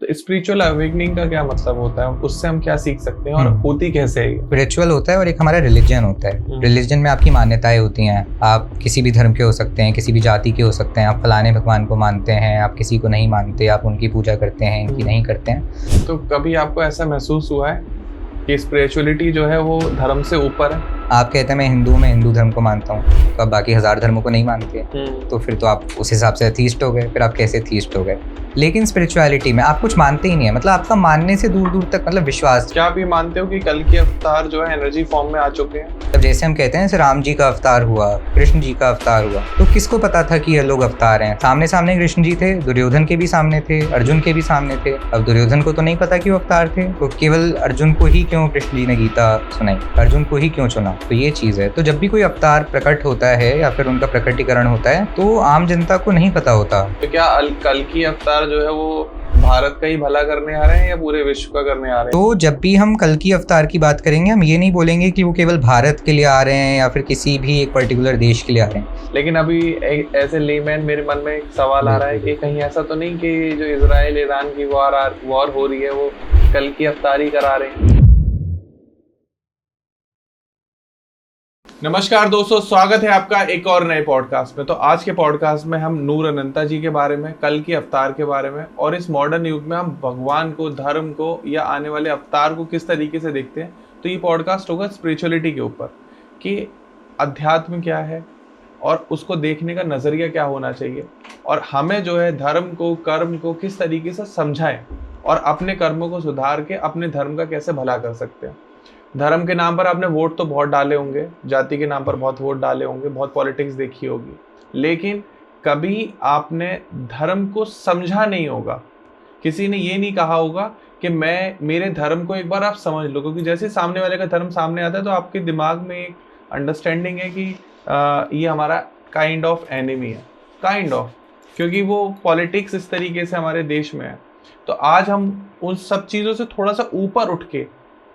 तो spiritual awakening का क्या मतलब होता है, उससे हम क्या सीख सकते हैं और होती कैसे है? स्पिरिचुअल होता है और एक हमारा रिलीजन होता है। रिलीजन में आपकी मान्यताएं होती हैं। आप किसी भी धर्म के हो सकते हैं, किसी भी जाति के हो सकते हैं। आप फलाने भगवान को मानते हैं, आप किसी को नहीं मानते, आप उनकी पूजा करते हैं, इनकी नहीं करते हैं। तो कभी आपको ऐसा महसूस हुआ है कि स्पिरिचुअलिटी जो है वो धर्म से ऊपर है? आप कहते हैं मैं हिंदू धर्म को मानता हूँ, तो आप बाकी 1000 धर्मों को नहीं मानते, तो फिर तो आप उस हिसाब से अथीस्ट हो गए। फिर आप कैसे अथीस्ट हो गए? लेकिन स्पिरिचुअलिटी में आप कुछ मानते ही नहीं है, मतलब आपका मानने से दूर दूर तक मतलब विश्वास। क्या आप ये मानते हो कि कल के अवतार जो है एनर्जी फॉर्म में आ चुके हैं? तब जैसे हम कहते हैं जैसे राम जी का अवतार हुआ, कृष्ण जी का अवतार हुआ, तो किसको पता था कि ये लोग अवतार हैं? सामने सामने कृष्ण जी थे, दुर्योधन के भी सामने थे, अर्जुन के भी सामने थे। अब दुर्योधन को तो नहीं पता कि वो अवतार थे, तो केवल अर्जुन को ही क्यों कृष्ण जी ने गीता सुनाई, अर्जुन को ही क्यों चुना? तो ये चीज है। तो जब भी कोई अवतार प्रकट होता है या फिर उनका प्रकटीकरण होता है तो आम जनता को नहीं पता होता। तो क्या कल की अवतार जो है वो भारत का ही भला करने आ रहे हैं या पूरे विश्व का करने आ रहे हैं? तो जब भी हम कल की अवतार की बात करेंगे, हम ये नहीं बोलेंगे कि वो केवल भारत के लिए आ रहे हैं या फिर किसी भी एक पर्टिकुलर देश के लिए आ रहे हैं। लेकिन अभी ऐसे लेमैन मेरे मन में एक सवाल आ रहा है कि कहीं ऐसा तो नहीं कि जो इजराइल ईरान की वॉर हो रही है वो कल की अवतार ही करा रहे हैं? नमस्कार दोस्तों, स्वागत है आपका एक और नए पॉडकास्ट में। तो आज के पॉडकास्ट में हम नूर अनंता जी के बारे में, कल के अवतार के बारे में और इस मॉडर्न युग में हम भगवान को, धर्म को या आने वाले अवतार को किस तरीके से देखते हैं। तो ये पॉडकास्ट होगा स्पिरिचुअलिटी के ऊपर कि अध्यात्म क्या है और उसको देखने का नज़रिया क्या होना चाहिए और हमें जो है धर्म को, कर्म को किस तरीके से समझाएं और अपने कर्मों को सुधार के अपने धर्म का कैसे भला कर सकते हैं। धर्म के नाम पर आपने वोट तो बहुत डाले होंगे, जाति के नाम पर बहुत वोट डाले होंगे, बहुत पॉलिटिक्स देखी होगी, लेकिन कभी आपने धर्म को समझा नहीं होगा। किसी ने ये नहीं कहा होगा कि मेरे धर्म को एक बार आप समझ लो, क्योंकि जैसे सामने वाले का धर्म सामने आता है तो आपके दिमाग में एक अंडरस्टैंडिंग है कि ये हमारा काइंड ऑफ एनिमी है, काइंड ऑफ, क्योंकि वो पॉलिटिक्स इस तरीके से हमारे देश में है। तो आज हम उन सब चीज़ों से थोड़ा सा ऊपर उठ के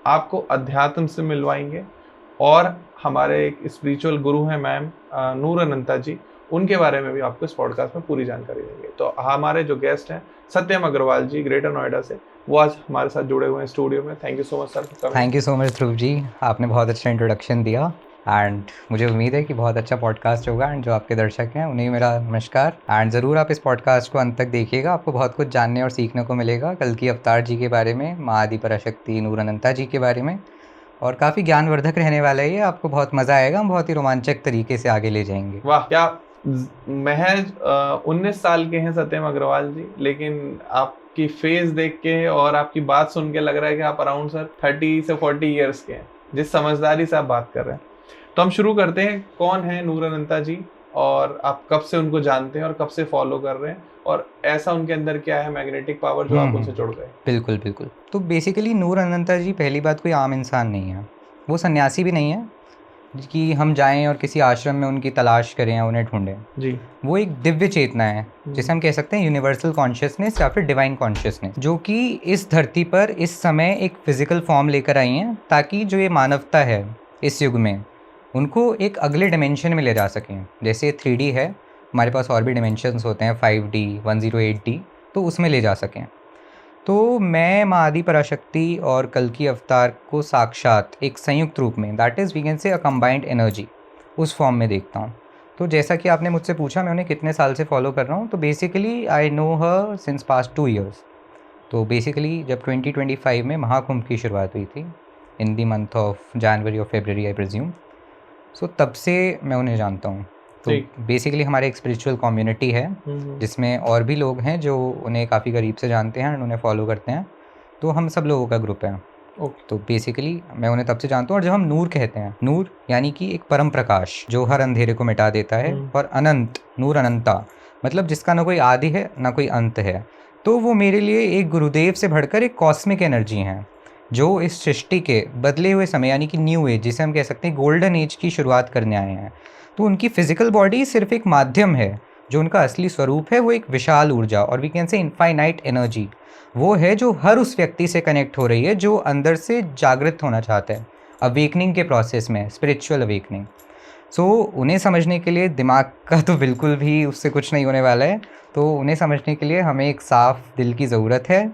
आपको अध्यात्म से मिलवाएंगे और हमारे एक स्पिरिचुअल गुरु हैं मैम नूर अनंता जी, उनके बारे में भी आपको इस पॉडकास्ट में पूरी जानकारी देंगे। तो हमारे जो गेस्ट हैं सत्यम अग्रवाल जी ग्रेटर नोएडा से, वो आज हमारे साथ जुड़े हुए हैं स्टूडियो में। Thank you so much sir. Thank you so much Dhruv ji, आपने बहुत अच्छा इंट्रोडक्शन दिया एंड मुझे उम्मीद है कि बहुत अच्छा पॉडकास्ट होगा। एंड जो आपके दर्शक हैं उन्हें मेरा नमस्कार। एंड ज़रूर आप इस पॉडकास्ट को अंत तक देखिएगा, आपको बहुत कुछ जानने और सीखने को मिलेगा कल की अवतार जी के बारे में, माँ आदि पराशक्ति नूर अनंता जी के बारे में, और काफ़ी ज्ञानवर्धक रहने वाला है ये। आपको बहुत मज़ा आएगा, हम बहुत ही रोमांचक तरीके से आगे ले जाएंगे। वाह, क्या महज 19 साल के हैं सत्यम अग्रवाल जी, लेकिन आपकी फेस देख के और आपकी बात सुन के लग रहा है कि आप अराउंड सर 30 से 40 ईयर्स के हैं, जिस समझदारी से आप बात कर रहे हैं। तो हम शुरू करते हैं। कौन है नूर अनंता जी और आप कब से उनको जानते हैं और कब से फॉलो कर रहे हैं, और ऐसा उनके अंदर क्या है मैग्नेटिक पावर जो आप उनसे जुड़ गए? बिल्कुल बिल्कुल। तो बेसिकली नूर अनंता जी पहली बात कोई आम इंसान नहीं है, वो सन्यासी भी नहीं है कि हम जाएं और किसी आश्रम में उनकी तलाश करें या उन्हें ढूंढें जी। वो एक दिव्य चेतना है, जिसे हम कह सकते हैं यूनिवर्सल कॉन्शियसनेस या फिर डिवाइन कॉन्शियसनेस, जो कि इस धरती पर इस समय एक फिजिकल फॉर्म लेकर आई हैं ताकि जो ये मानवता है इस युग में उनको एक अगले डिमेंशन में ले जा सकें। जैसे 3D है, हमारे पास और भी डिमेंशंस होते हैं 5D 108D, तो उसमें ले जा सकें। तो मैं माँ आदि पराशक्ति और कल की अवतार को साक्षात एक संयुक्त रूप में, that is we can say a combined energy, उस फॉर्म में देखता हूँ। तो जैसा कि आपने मुझसे पूछा मैं उन्हें कितने साल से फॉलो कर रहा हूँ, तो basically I know her since past 2 years. तो बेसिकली जब 2025 में महाकुंभ की शुरुआत हुई थी इन दी मंथ ऑफ जनवरी और फरवरी आई प्रिज्यूम, सो तब से मैं उन्हें जानता हूँ। तो बेसिकली हमारे एक स्पिरिचुअल कम्युनिटी है जिसमें और भी लोग हैं जो उन्हें काफ़ी करीब से जानते हैं और उन्हें फॉलो करते हैं, तो हम सब लोगों का ग्रुप है। तो बेसिकली मैं उन्हें तब से जानता हूँ। और जब हम नूर कहते हैं, नूर यानी कि एक परम प्रकाश जो हर अंधेरे को मिटा देता है, और अनंत, नूर अनंता मतलब जिसका ना कोई आदि है ना कोई अंत है। तो वो मेरे लिए एक गुरुदेव से बढ़कर एक कॉस्मिक एनर्जी हैं जो इस सृष्टि के बदले हुए समय यानी कि न्यू एज, जिसे हम कह सकते हैं गोल्डन एज की शुरुआत करने आए हैं। तो उनकी फिजिकल बॉडी सिर्फ एक माध्यम है, जो उनका असली स्वरूप है वो एक विशाल ऊर्जा और we can say infinite energy, वो है जो हर उस व्यक्ति से कनेक्ट हो रही है जो अंदर से जागृत होना चाहता है अवेकनिंग के प्रोसेस में, स्पिरिचुअल अवेकनिंग। सो उन्हें समझने के लिए दिमाग का तो बिल्कुल भी उससे कुछ नहीं होने वाला है। तो उन्हें समझने के लिए हमें एक साफ दिल की ज़रूरत है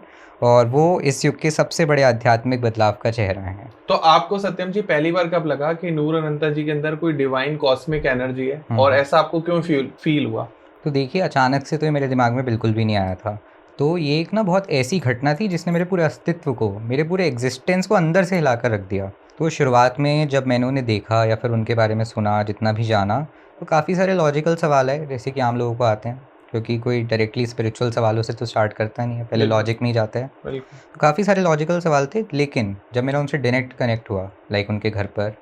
और वो इस युग के सबसे बड़े आध्यात्मिक बदलाव का चेहरा है। तो आपको सत्यम जी पहली बार कब लगा कि नूर अनंता जी के अंदर कोई डिवाइन कॉस्मिक एनर्जी है, और ऐसा आपको क्यों फील हुआ? तो देखिए, अचानक से तो ये मेरे दिमाग में बिल्कुल भी नहीं आया था। तो ये एक ना बहुत ऐसी घटना थी जिसने मेरे पूरे अस्तित्व को, मेरे पूरे एग्जिस्टेंस को अंदर से हिला कर रख दिया। तो शुरुआत में जब मैंने उन्हें देखा या फिर उनके बारे में सुना, जितना भी जाना, तो काफ़ी सारे लॉजिकल सवाल आए, जैसे कि आम लोगों को आते हैं, क्योंकि कोई डायरेक्टली स्पिरिचुअल सवालों से तो स्टार्ट करता नहीं है, पहले लॉजिक में ही जाता है। तो काफ़ी सारे लॉजिकल सवाल थे, लेकिन जब मेरा उनसे डायरेक्ट कनेक्ट हुआ, लाइक उनके घर पर,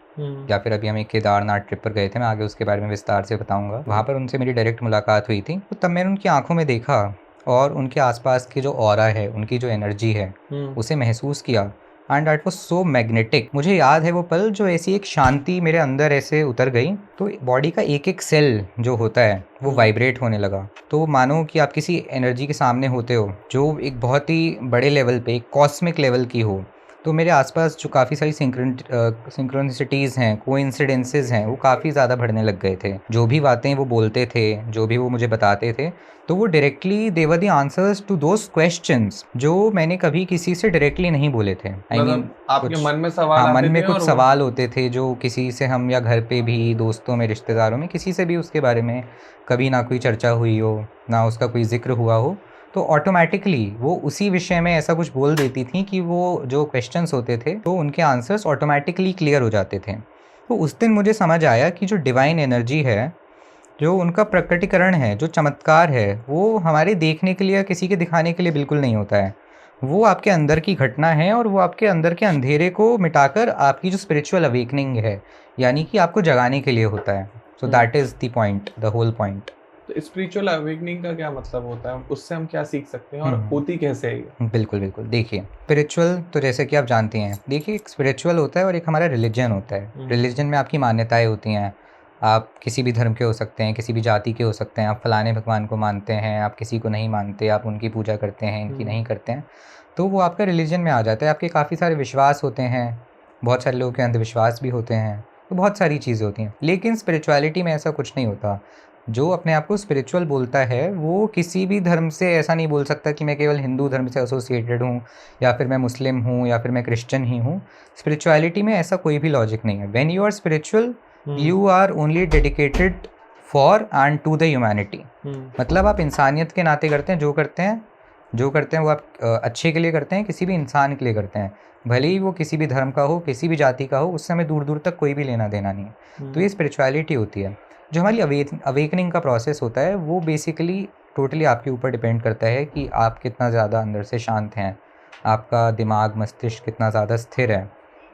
या फिर अभी हम एक केदारनाथ ट्रिप पर गए थे, मैं आगे उसके बारे में विस्तार से बताऊंगा, वहाँ पर उनसे मेरी डायरेक्ट मुलाकात हुई थी, तो तब मैंने उनकी आंखों में देखा और उनके आसपास की जो ऑरा है, उनकी जो एनर्जी है, उसे महसूस किया। And that was so magnetic. मुझे याद है वो पल, जो ऐसी एक शांति मेरे अंदर ऐसे उतर गई, तो बॉडी का एक एक सेल जो होता है वो वाइब्रेट होने लगा। तो मानो कि आप किसी एनर्जी के सामने होते हो जो एक बहुत ही बड़े लेवल पे, एक कॉस्मिक लेवल की हो। तो मेरे आसपास जो काफ़ी सारी सिंक्रोनिसिटीज़ हैं, कोइंसिडेंसेस हैं, वो काफ़ी ज़्यादा बढ़ने लग गए थे। जो भी बातें वो बोलते थे, जो भी वो मुझे बताते थे, तो वो directly they were the answers to those questions जो मैंने कभी किसी से डायरेक्टली नहीं बोले थे। आई मीन, आपके मन में सवाल हाँ, आते मन में थे कुछ और सवाल होते थे जो किसी से हम, या घर पे भी, दोस्तों में, रिश्तेदारों में, किसी से भी उसके बारे में कभी ना कोई चर्चा हुई हो, ना उसका कोई जिक्र हुआ हो, तो ऑटोमेटिकली वो उसी विषय में ऐसा कुछ बोल देती थी कि वो जो क्वेश्चंस होते थे तो उनके आंसर्स ऑटोमेटिकली क्लियर हो जाते थे। तो उस दिन मुझे समझ आया कि जो डिवाइन एनर्जी है, जो उनका प्रकटीकरण है, जो चमत्कार है, वो हमारे देखने के लिए या किसी के दिखाने के लिए बिल्कुल नहीं होता है। वो आपके अंदर की घटना है, और वो आपके अंदर के अंधेरे को मिटाकर आपकी जो स्पिरिचुअल अवेकनिंग है, यानी कि आपको जगाने के लिए होता है। So that is the point, the whole point. तो स्पिरिचुअल अवेकनिंग का क्या मतलब होता है, उससे हम क्या सीख सकते हैं और होती कैसे है ये? बिल्कुल बिल्कुल। देखिए, स्पिरिचुअल तो जैसे कि आप जानती हैं, देखिए, एक स्पिरिचुअल होता है और एक हमारा रिलीजन होता है। रिलीजन में आपकी मान्यताएं होती हैं। आप किसी भी धर्म के हो सकते हैं, किसी भी जाति के हो सकते हैं, आप फलाने भगवान को मानते हैं, आप किसी को नहीं मानते, आप उनकी पूजा करते हैं, इनकी नहीं करते हैं, तो वो आपका रिलीजन में आ जाता है। आपके काफ़ी सारे विश्वास होते हैं, बहुत सारे लोगों के अंधविश्वास भी होते हैं, तो बहुत सारी चीज़ें होती हैं। लेकिन स्पिरिचुअलिटी में ऐसा कुछ नहीं होता। जो अपने आप को स्पिरिचुअल बोलता है, वो किसी भी धर्म से ऐसा नहीं बोल सकता कि मैं केवल हिंदू धर्म से एसोसिएटेड हूँ, या फिर मैं मुस्लिम हूँ, या फिर मैं क्रिश्चियन ही हूँ। स्पिरिचुअलिटी में ऐसा कोई भी लॉजिक नहीं है। When you are spiritual, you are only dedicated for and to the humanity. मतलब आप इंसानियत के नाते करते हैं, जो करते हैं वो आप अच्छे के लिए करते हैं, किसी भी इंसान के लिए करते हैं, भले ही वो किसी भी धर्म का हो, किसी भी जाति का हो, उससे हमें दूर दूर तक कोई भी लेना देना नहीं है। तो ये स्पिरिचुअलिटी होती है। जो हमारी अवेकनिंग का प्रोसेस होता है, वो बेसिकली टोटली आपके ऊपर डिपेंड करता है कि आप कितना ज़्यादा अंदर से शांत हैं, आपका दिमाग, मस्तिष्क कितना ज़्यादा स्थिर है,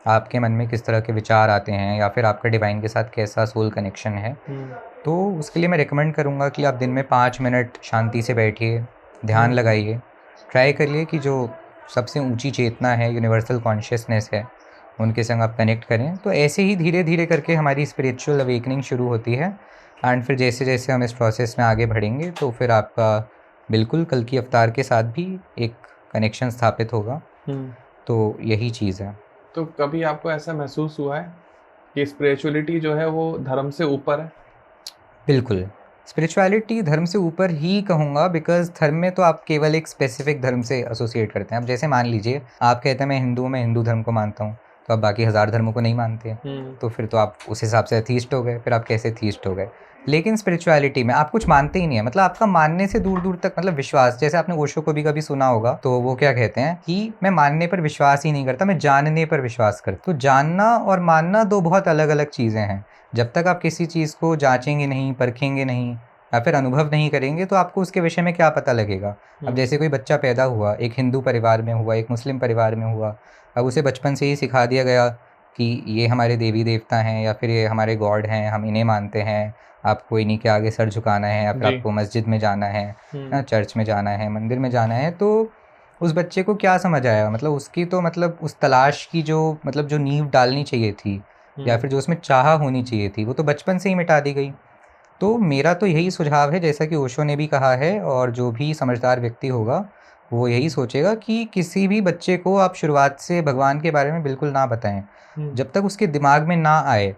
आपके मन में किस तरह के विचार आते हैं, या फिर आपका डिवाइन के साथ कैसा सोल कनेक्शन है। तो उसके लिए मैं रिकमेंड करूँगा कि आप दिन में 5 मिनट शांति से बैठिए, ध्यान लगाइए, ट्राई करिए कि जो सबसे ऊंची चेतना है, यूनिवर्सल कॉन्शियसनेस है, उनके संग आप कनेक्ट करें। तो ऐसे ही धीरे धीरे करके हमारी स्पिरिचुअल अवेकनिंग शुरू होती है। एंड फिर जैसे जैसे हम इस प्रोसेस में आगे बढ़ेंगे, तो फिर आपका बिल्कुल कल की अवतार के साथ भी एक कनेक्शन स्थापित होगा। तो यही चीज़ है। तो कभी आपको ऐसा महसूस हुआ है कि स्पिरिचुअलिटी जो है वो धर्म से ऊपर है? बिल्कुल, स्पिरिचुअलिटी धर्म से ऊपर ही कहूँगा, बिकॉज धर्म में तो आप केवल एक स्पेसिफिक धर्म से एसोसिएट करते हैं। अब जैसे मान लीजिए, आप कहते हैं मैं हिंदू हूँ, मैं हिंदू धर्म को मानता हूँ, तो आप बाकी 1000 धर्मों को नहीं मानते, तो फिर तो आप उस हिसाब से एथीस्ट हो गए। फिर आप कैसे एथीस्ट हो गए? लेकिन स्पिरिचुअलिटी में आप कुछ मानते ही नहीं है, मतलब आपका मानने से दूर दूर तक, मतलब विश्वास, जैसे आपने ओशो को भी कभी सुना होगा, तो वो क्या कहते हैं कि मैं मानने पर विश्वास ही नहीं करता, मैं जानने पर विश्वास करता। तो जानना और मानना दो बहुत अलग अलग चीज़ें हैं। जब तक आप किसी चीज़ को जांचेंगे नहीं, परखेंगे नहीं, या फिर अनुभव नहीं करेंगे, तो आपको उसके विषय में क्या पता लगेगा। अब जैसे कोई बच्चा पैदा हुआ, एक हिंदू परिवार में हुआ, एक मुस्लिम परिवार में हुआ, अब उसे बचपन से ही सिखा दिया गया कि ये हमारे देवी देवता हैं, या फिर ये हमारे गॉड हैं, हम इन्हें मानते हैं, आपको इन्हीं के आगे सर झुकाना है, या फिर आपको मस्जिद में जाना है, चर्च में जाना है, मंदिर में जाना है। तो उस बच्चे को क्या समझ आया? मतलब उसकी तो, मतलब उस तलाश की जो, मतलब जो नींव डालनी चाहिए थी, या फिर जो उसमें चाह होनी चाहिए थी, वो तो बचपन से ही मिटा दी गई। तो मेरा तो यही सुझाव है, जैसा कि ओशो ने भी कहा है, और जो भी समझदार व्यक्ति होगा वो यही सोचेगा कि किसी भी बच्चे को आप शुरुआत से भगवान के बारे में बिल्कुल ना बताएं। जब तक उसके दिमाग में ना आए,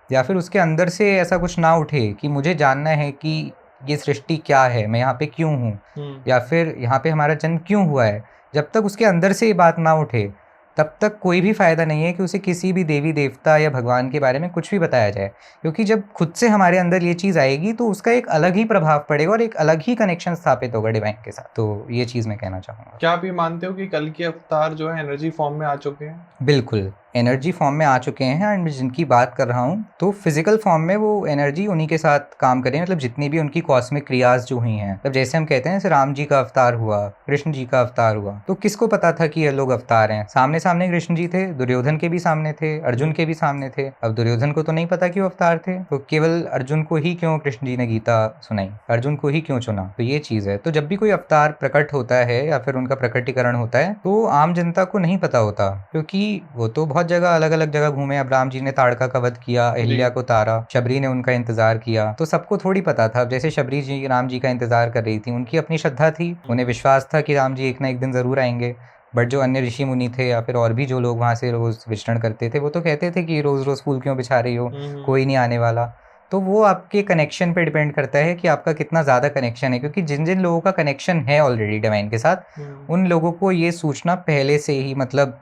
या फिर उसके अंदर से ऐसा कुछ ना उठे कि मुझे जानना है कि ये सृष्टि क्या है, मैं यहाँ पे क्यों हूँ, या फिर यहाँ पे हमारा जन्म क्यों हुआ है, जब तक उसके अंदर से ये बात ना उठे तब तक कोई भी फ़ायदा नहीं है कि उसे किसी भी देवी देवता या भगवान के बारे में कुछ भी बताया जाए, क्योंकि जब खुद से हमारे अंदर ये चीज़ आएगी तो उसका एक अलग ही प्रभाव पड़ेगा और एक अलग ही कनेक्शन स्थापित होगा डिवाइन के साथ। तो ये चीज़ मैं कहना चाहूँगा। क्या आप ये मानते हो कि कल के अवतार जो है एनर्जी फॉर्म में आ चुके हैं? बिल्कुल, एनर्जी फॉर्म में आ चुके हैं एंड मैं जिनकी बात कर रहा हूँ तो फिजिकल फॉर्म में वो एनर्जी उन्हीं के साथ काम कर रही है। मतलब जितनी भी उनकी कॉस्मिक क्रियाज जो हुई हैं, मतलब जैसे हम कहते हैं जैसे राम जी का अवतार हुआ, कृष्ण जी का अवतार हुआ, तो किसको पता था कि ये लोग अवतार हैं? सामने सामने कृष्ण जी थे, दुर्योधन के भी सामने थे, अर्जुन के भी सामने थे। अब दुर्योधन को तो नहीं पता कि वो अवतार थे, तो केवल अर्जुन को ही क्यों कृष्ण जी ने गीता सुनाई, अर्जुन को ही क्यों चुना? तो ये चीज़ है। तो जब भी कोई अवतार प्रकट होता है या फिर उनका प्रकटीकरण होता है तो आम जनता को नहीं पता होता, क्योंकि वो तो बहुत जगह अलग अलग जगह घूमे। अब राम जी ने ताड़का का वध किया, अहिल्या को तारा, शबरी ने उनका इंतजार किया, तो सबको थोड़ी पता था। जैसे शबरी जी राम जी का इंतजार कर रही थी, उनकी अपनी श्रद्धा थी, उन्हें विश्वास था कि राम जी एक ना एक दिन जरूर आएंगे। बट जो अन्य ऋषि मुनि थे या फिर और भी जो लोग वहाँ से रोज विचरण करते थे वो तो कहते थे कि रोज रोज फूल क्यों बिछा रही हो, कोई नहीं आने वाला। तो वो आपके कनेक्शन पे डिपेंड करता है कि आपका कितना ज़्यादा कनेक्शन है, क्योंकि जिन जिन लोगों का कनेक्शन है ऑलरेडी डिवाइन के साथ, उन लोगों को ये सूचना पहले से ही, मतलब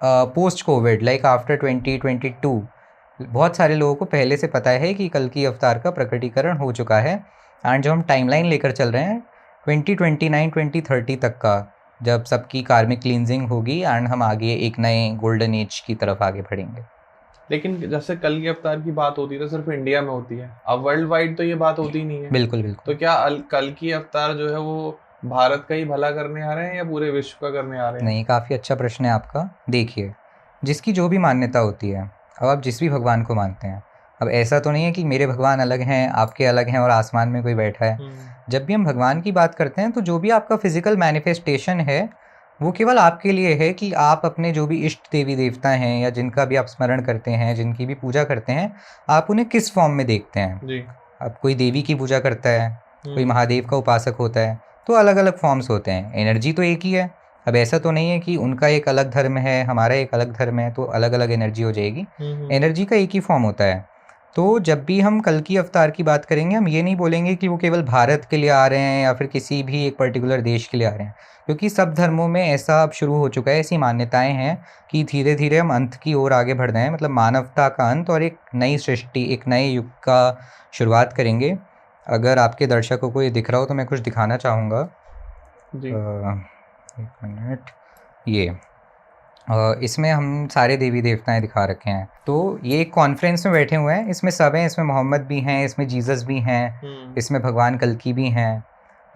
पोस्ट कोविड लाइक आफ्टर 2022 बहुत सारे लोगों को पहले से पता है कि कल की अवतार का प्रकटीकरण हो चुका है। एंड जो हम टाइमलाइन लेकर चल रहे हैं 2029-2030 तक का, जब सबकी कार्मिक क्लींजिंग होगी एंड हम आगे एक नए गोल्डन एज की तरफ आगे बढ़ेंगे। लेकिन जैसे कल के अवतार की बात होती है तो सिर्फ इंडिया में होती है, अब वर्ल्ड वाइड तो ये बात होती नहीं है। बिल्कुल बिल्कुल। तो क्या कल की अवतार जो है वो भारत का ही भला करने आ रहे हैं या पूरे विश्व का करने आ रहे हैं? नहीं, काफ़ी अच्छा प्रश्न है आपका। देखिए, जिसकी जो भी मान्यता होती है, अब आप जिस भी भगवान को मानते हैं, अब ऐसा तो नहीं है कि मेरे भगवान अलग हैं, आपके अलग हैं और आसमान में कोई बैठा है। जब भी हम भगवान की बात करते हैं तो जो भी आपका फिजिकल मैनिफेस्टेशन है वो केवल आपके लिए है कि आप अपने जो भी इष्ट देवी देवता हैं या जिनका भी आप स्मरण करते हैं, जिनकी भी पूजा करते हैं, आप उन्हें किस फॉर्म में देखते हैं। जी। अब कोई देवी की पूजा करता है, कोई महादेव का उपासक होता है, तो अलग अलग फॉर्म्स होते हैं। एनर्जी तो एक ही है। अब ऐसा तो नहीं है कि उनका एक अलग धर्म है, हमारा एक अलग धर्म है, तो अलग अलग एनर्जी हो जाएगी। एनर्जी का एक ही फॉर्म होता है। तो जब भी हम कल की अवतार की बात करेंगे, हम ये नहीं बोलेंगे कि वो केवल भारत के लिए आ रहे हैं या फिर किसी भी एक पर्टिकुलर देश के लिए आ रहे हैं, क्योंकि सब धर्मों में ऐसा अब शुरू हो चुका है, ऐसी मान्यताएं हैं कि धीरे धीरे हम अंत की ओर आगे बढ़ रहे हैं, मतलब मानवता का अंत और एक नई सृष्टि, एक नए युग का शुरुआत करेंगे। अगर आपके दर्शकों को ये दिख रहा हो तो मैं कुछ दिखाना चाहूँगा। एक मिनट, ये इसमें हम सारे देवी देवताएं दिखा रखे हैं। तो ये एक कॉन्फ्रेंस में बैठे हुए हैं, इसमें सब हैं, इसमें मोहम्मद भी हैं, इसमें जीसस भी हैं, इसमें भगवान कल्कि भी हैं।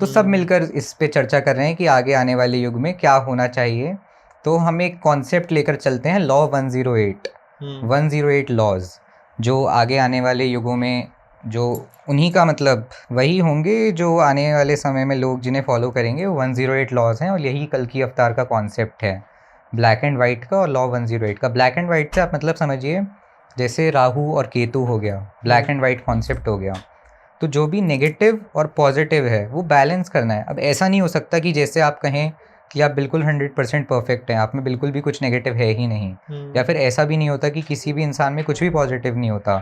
तो सब मिलकर इस पे चर्चा कर रहे हैं कि आगे आने वाले युग में क्या होना चाहिए। तो हम एक कॉन्सेप्ट लेकर चलते हैं, लॉ 108 लॉज, जो आगे आने वाले युगों में जो उन्हीं का मतलब वही होंगे जो आने वाले समय में लोग जिन्हें फॉलो करेंगे, वो 108 लॉज हैं और यही कल की अवतार का कॉन्सेप्ट है, ब्लैक एंड वाइट का और लॉ 108 का। ब्लैक एंड वाइट से आप मतलब समझिए जैसे राहु और केतु हो गया, ब्लैक एंड वाइट कॉन्सेप्ट हो गया। तो जो भी नेगेटिव और पॉजिटिव है वो बैलेंस करना है। अब ऐसा नहीं हो सकता कि जैसे आप कहें कि आप बिल्कुल 100% परफेक्ट हैं, आप में बिल्कुल भी कुछ नेगेटिव है ही नहीं, या फिर ऐसा भी नहीं होता कि किसी भी इंसान में कुछ भी पॉजिटिव नहीं होता।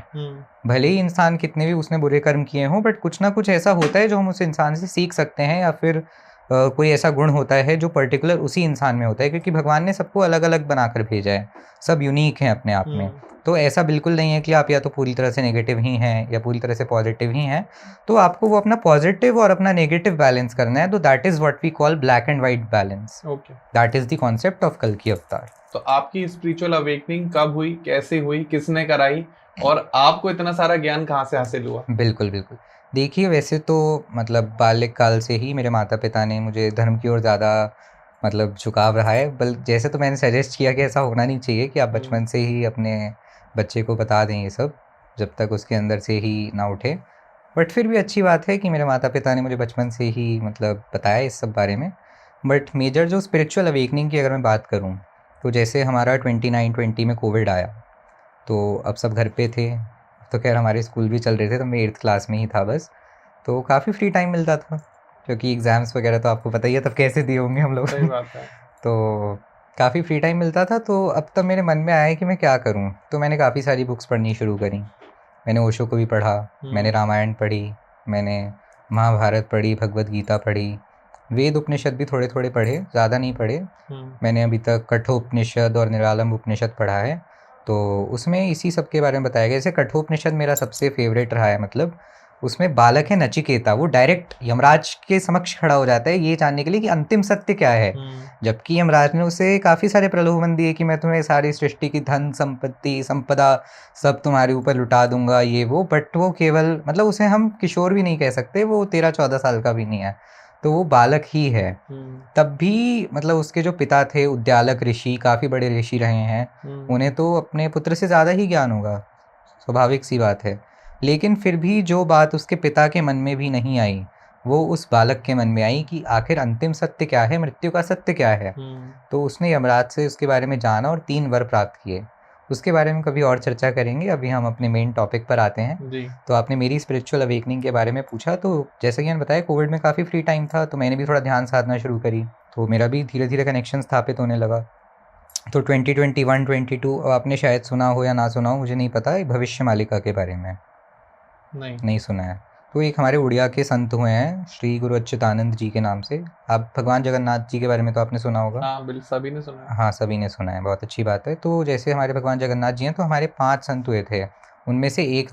भले ही इंसान कितने भी उसने बुरे कर्म किए हों, बट कुछ ना कुछ ऐसा होता है जो हम उस इंसान से सीख सकते हैं, या फिर कोई ऐसा गुण होता है जो पर्टिकुलर उसी इंसान में होता है, क्योंकि भगवान ने सबको अलग अलग बनाकर भेजा है, सब यूनिक हैं अपने आप में। तो ऐसा बिल्कुल नहीं है कि आप या तो पूरी तरह से नेगेटिव ही हैं या पूरी तरह से पॉजिटिव ही हैं। तो आपको वो अपना पॉजिटिव और अपना नेगेटिव बैलेंस करना है। तो that is what we call black and white balance. Okay, that is the concept of कल की अवतार। तो आपकी स्पिरिचुअल अवेकनिंग कब हुई, कैसे हुई, किसने कराई और आपको इतना सारा ज्ञान कहाँ से हासिल हुआ? बिल्कुल बिल्कुल। देखिए, वैसे तो मतलब बाल्यकाल से ही मेरे माता पिता ने मुझे धर्म की ओर ज़्यादा मतलब झुकाव रहा है। जैसे तो मैंने सजेस्ट किया कि ऐसा होना नहीं चाहिए कि आप बचपन से ही अपने बच्चे को बता दें ये सब, जब तक उसके अंदर से ही ना उठे। बट फिर भी अच्छी बात है कि मेरे माता पिता ने मुझे बचपन से ही मतलब बताया इस सब बारे में। बट मेजर जो स्पिरिचुअल अवेकनिंग की अगर मैं बात करूँ, तो जैसे हमारा 29-20 में कोविड आया, तो अब सब घर पे थे। तो खैर हमारे स्कूल भी चल रहे थे, तो मैं 8th क्लास में ही था बस, तो काफ़ी फ्री टाइम मिलता था, क्योंकि एग्ज़ाम्स वगैरह तो आपको पता ही है तब कैसे दिए होंगे हम लोग। सही बात है। तो काफ़ी फ्री टाइम मिलता था। तो अब तब मेरे मन में आया कि मैं क्या करूं, तो मैंने काफ़ी सारी बुक्स पढ़नी शुरू करी। मैंने ओशो को भी पढ़ा, मैंने रामायण पढ़ी, मैंने महाभारत पढ़ी, भगवद गीता पढ़ी, वेद उपनिषद भी थोड़े थोड़े पढ़े, ज़्यादा नहीं पढ़े। मैंने अभी तक कठोपनिषद और निरालंब उपनिषद पढ़ा है, तो उसमें इसी सब के बारे में बताया गया। जैसे कठोपनिषद मेरा सबसे फेवरेट रहा है, मतलब उसमें बालक है नचिकेता, वो डायरेक्ट यमराज के समक्ष खड़ा हो जाता है ये जानने के लिए कि अंतिम सत्य क्या है। जबकि यमराज ने उसे काफ़ी सारे प्रलोभन दिए कि मैं तुम्हें सारी सृष्टि की धन संपत्ति संपदा सब तुम्हारे ऊपर लुटा दूंगा, ये वो, बट वो केवल, मतलब उसे हम किशोर भी नहीं कह सकते, वो 13-14 साल का भी नहीं है, तो वो बालक ही है। तब भी मतलब उसके जो पिता थे उद्यालक ऋषि, काफ़ी बड़े ऋषि रहे हैं, उन्हें तो अपने पुत्र से ज़्यादा ही ज्ञान होगा, स्वाभाविक सी बात है। लेकिन फिर भी जो बात उसके पिता के मन में भी नहीं आई, वो उस बालक के मन में आई कि आखिर अंतिम सत्य क्या है, मृत्यु का सत्य क्या है। तो उसने यमराज से उसके बारे में जाना और 3 वर प्राप्त किए। उसके बारे में कभी और चर्चा करेंगे, अभी हम अपने मेन टॉपिक पर आते हैं जी। तो आपने मेरी स्पिरिचुअल अवेकनिंग के बारे में पूछा, तो जैसा कि मैंने बताया कोविड में काफ़ी फ्री टाइम था, तो मैंने भी थोड़ा ध्यान साधना शुरू करी, तो मेरा भी धीरे धीरे कनेक्शन स्थापित होने लगा। तो 2021-22 आपने शायद सुना हो या ना सुना हो, मुझे नहीं पता, भविष्य मालिका के बारे में नहीं सुना है। तो एक हमारे उड़िया के संत हुए हैं श्री गुरु अच्युतानंद जी के नाम से। आप भगवान जगन्नाथ जी के बारे में तो आपने सुना होगा। हाँ बिल्कुल, सभी ने सुना है। हाँ, सभी ने सुना है, बहुत अच्छी बात है। तो जैसे हमारे भगवान जगन्नाथ जी हैं, तो हमारे 5 संत हुए थे, उनमें से एक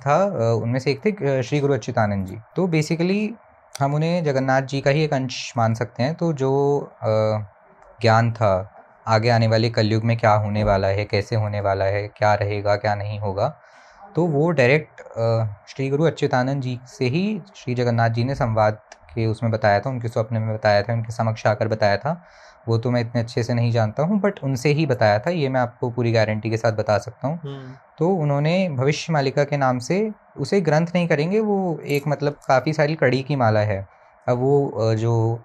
थे श्री गुरु अच्युतानंद जी। तो बेसिकली हम उन्हें जगन्नाथ जी का ही एक अंश मान सकते हैं। तो जो ज्ञान था आगे आने वाले कलयुग में क्या होने वाला है, कैसे होने वाला है, क्या रहेगा क्या नहीं होगा, तो वो डायरेक्ट श्री गुरु अच्युतानंद जी से ही श्री जगन्नाथ जी ने संवाद के उसमें बताया था, उनके स्वप्न में बताया था, उनके समक्ष आकर बताया था। वो तो मैं इतने अच्छे से नहीं जानता हूँ, बट उनसे ही बताया था, ये मैं आपको पूरी गारंटी के साथ बता सकता हूँ। तो उन्होंने भविष्य मालिका के नाम से, उसे ग्रंथ नहीं करेंगे, वो एक मतलब काफ़ी सारी कड़ी की माला है। अब वो जो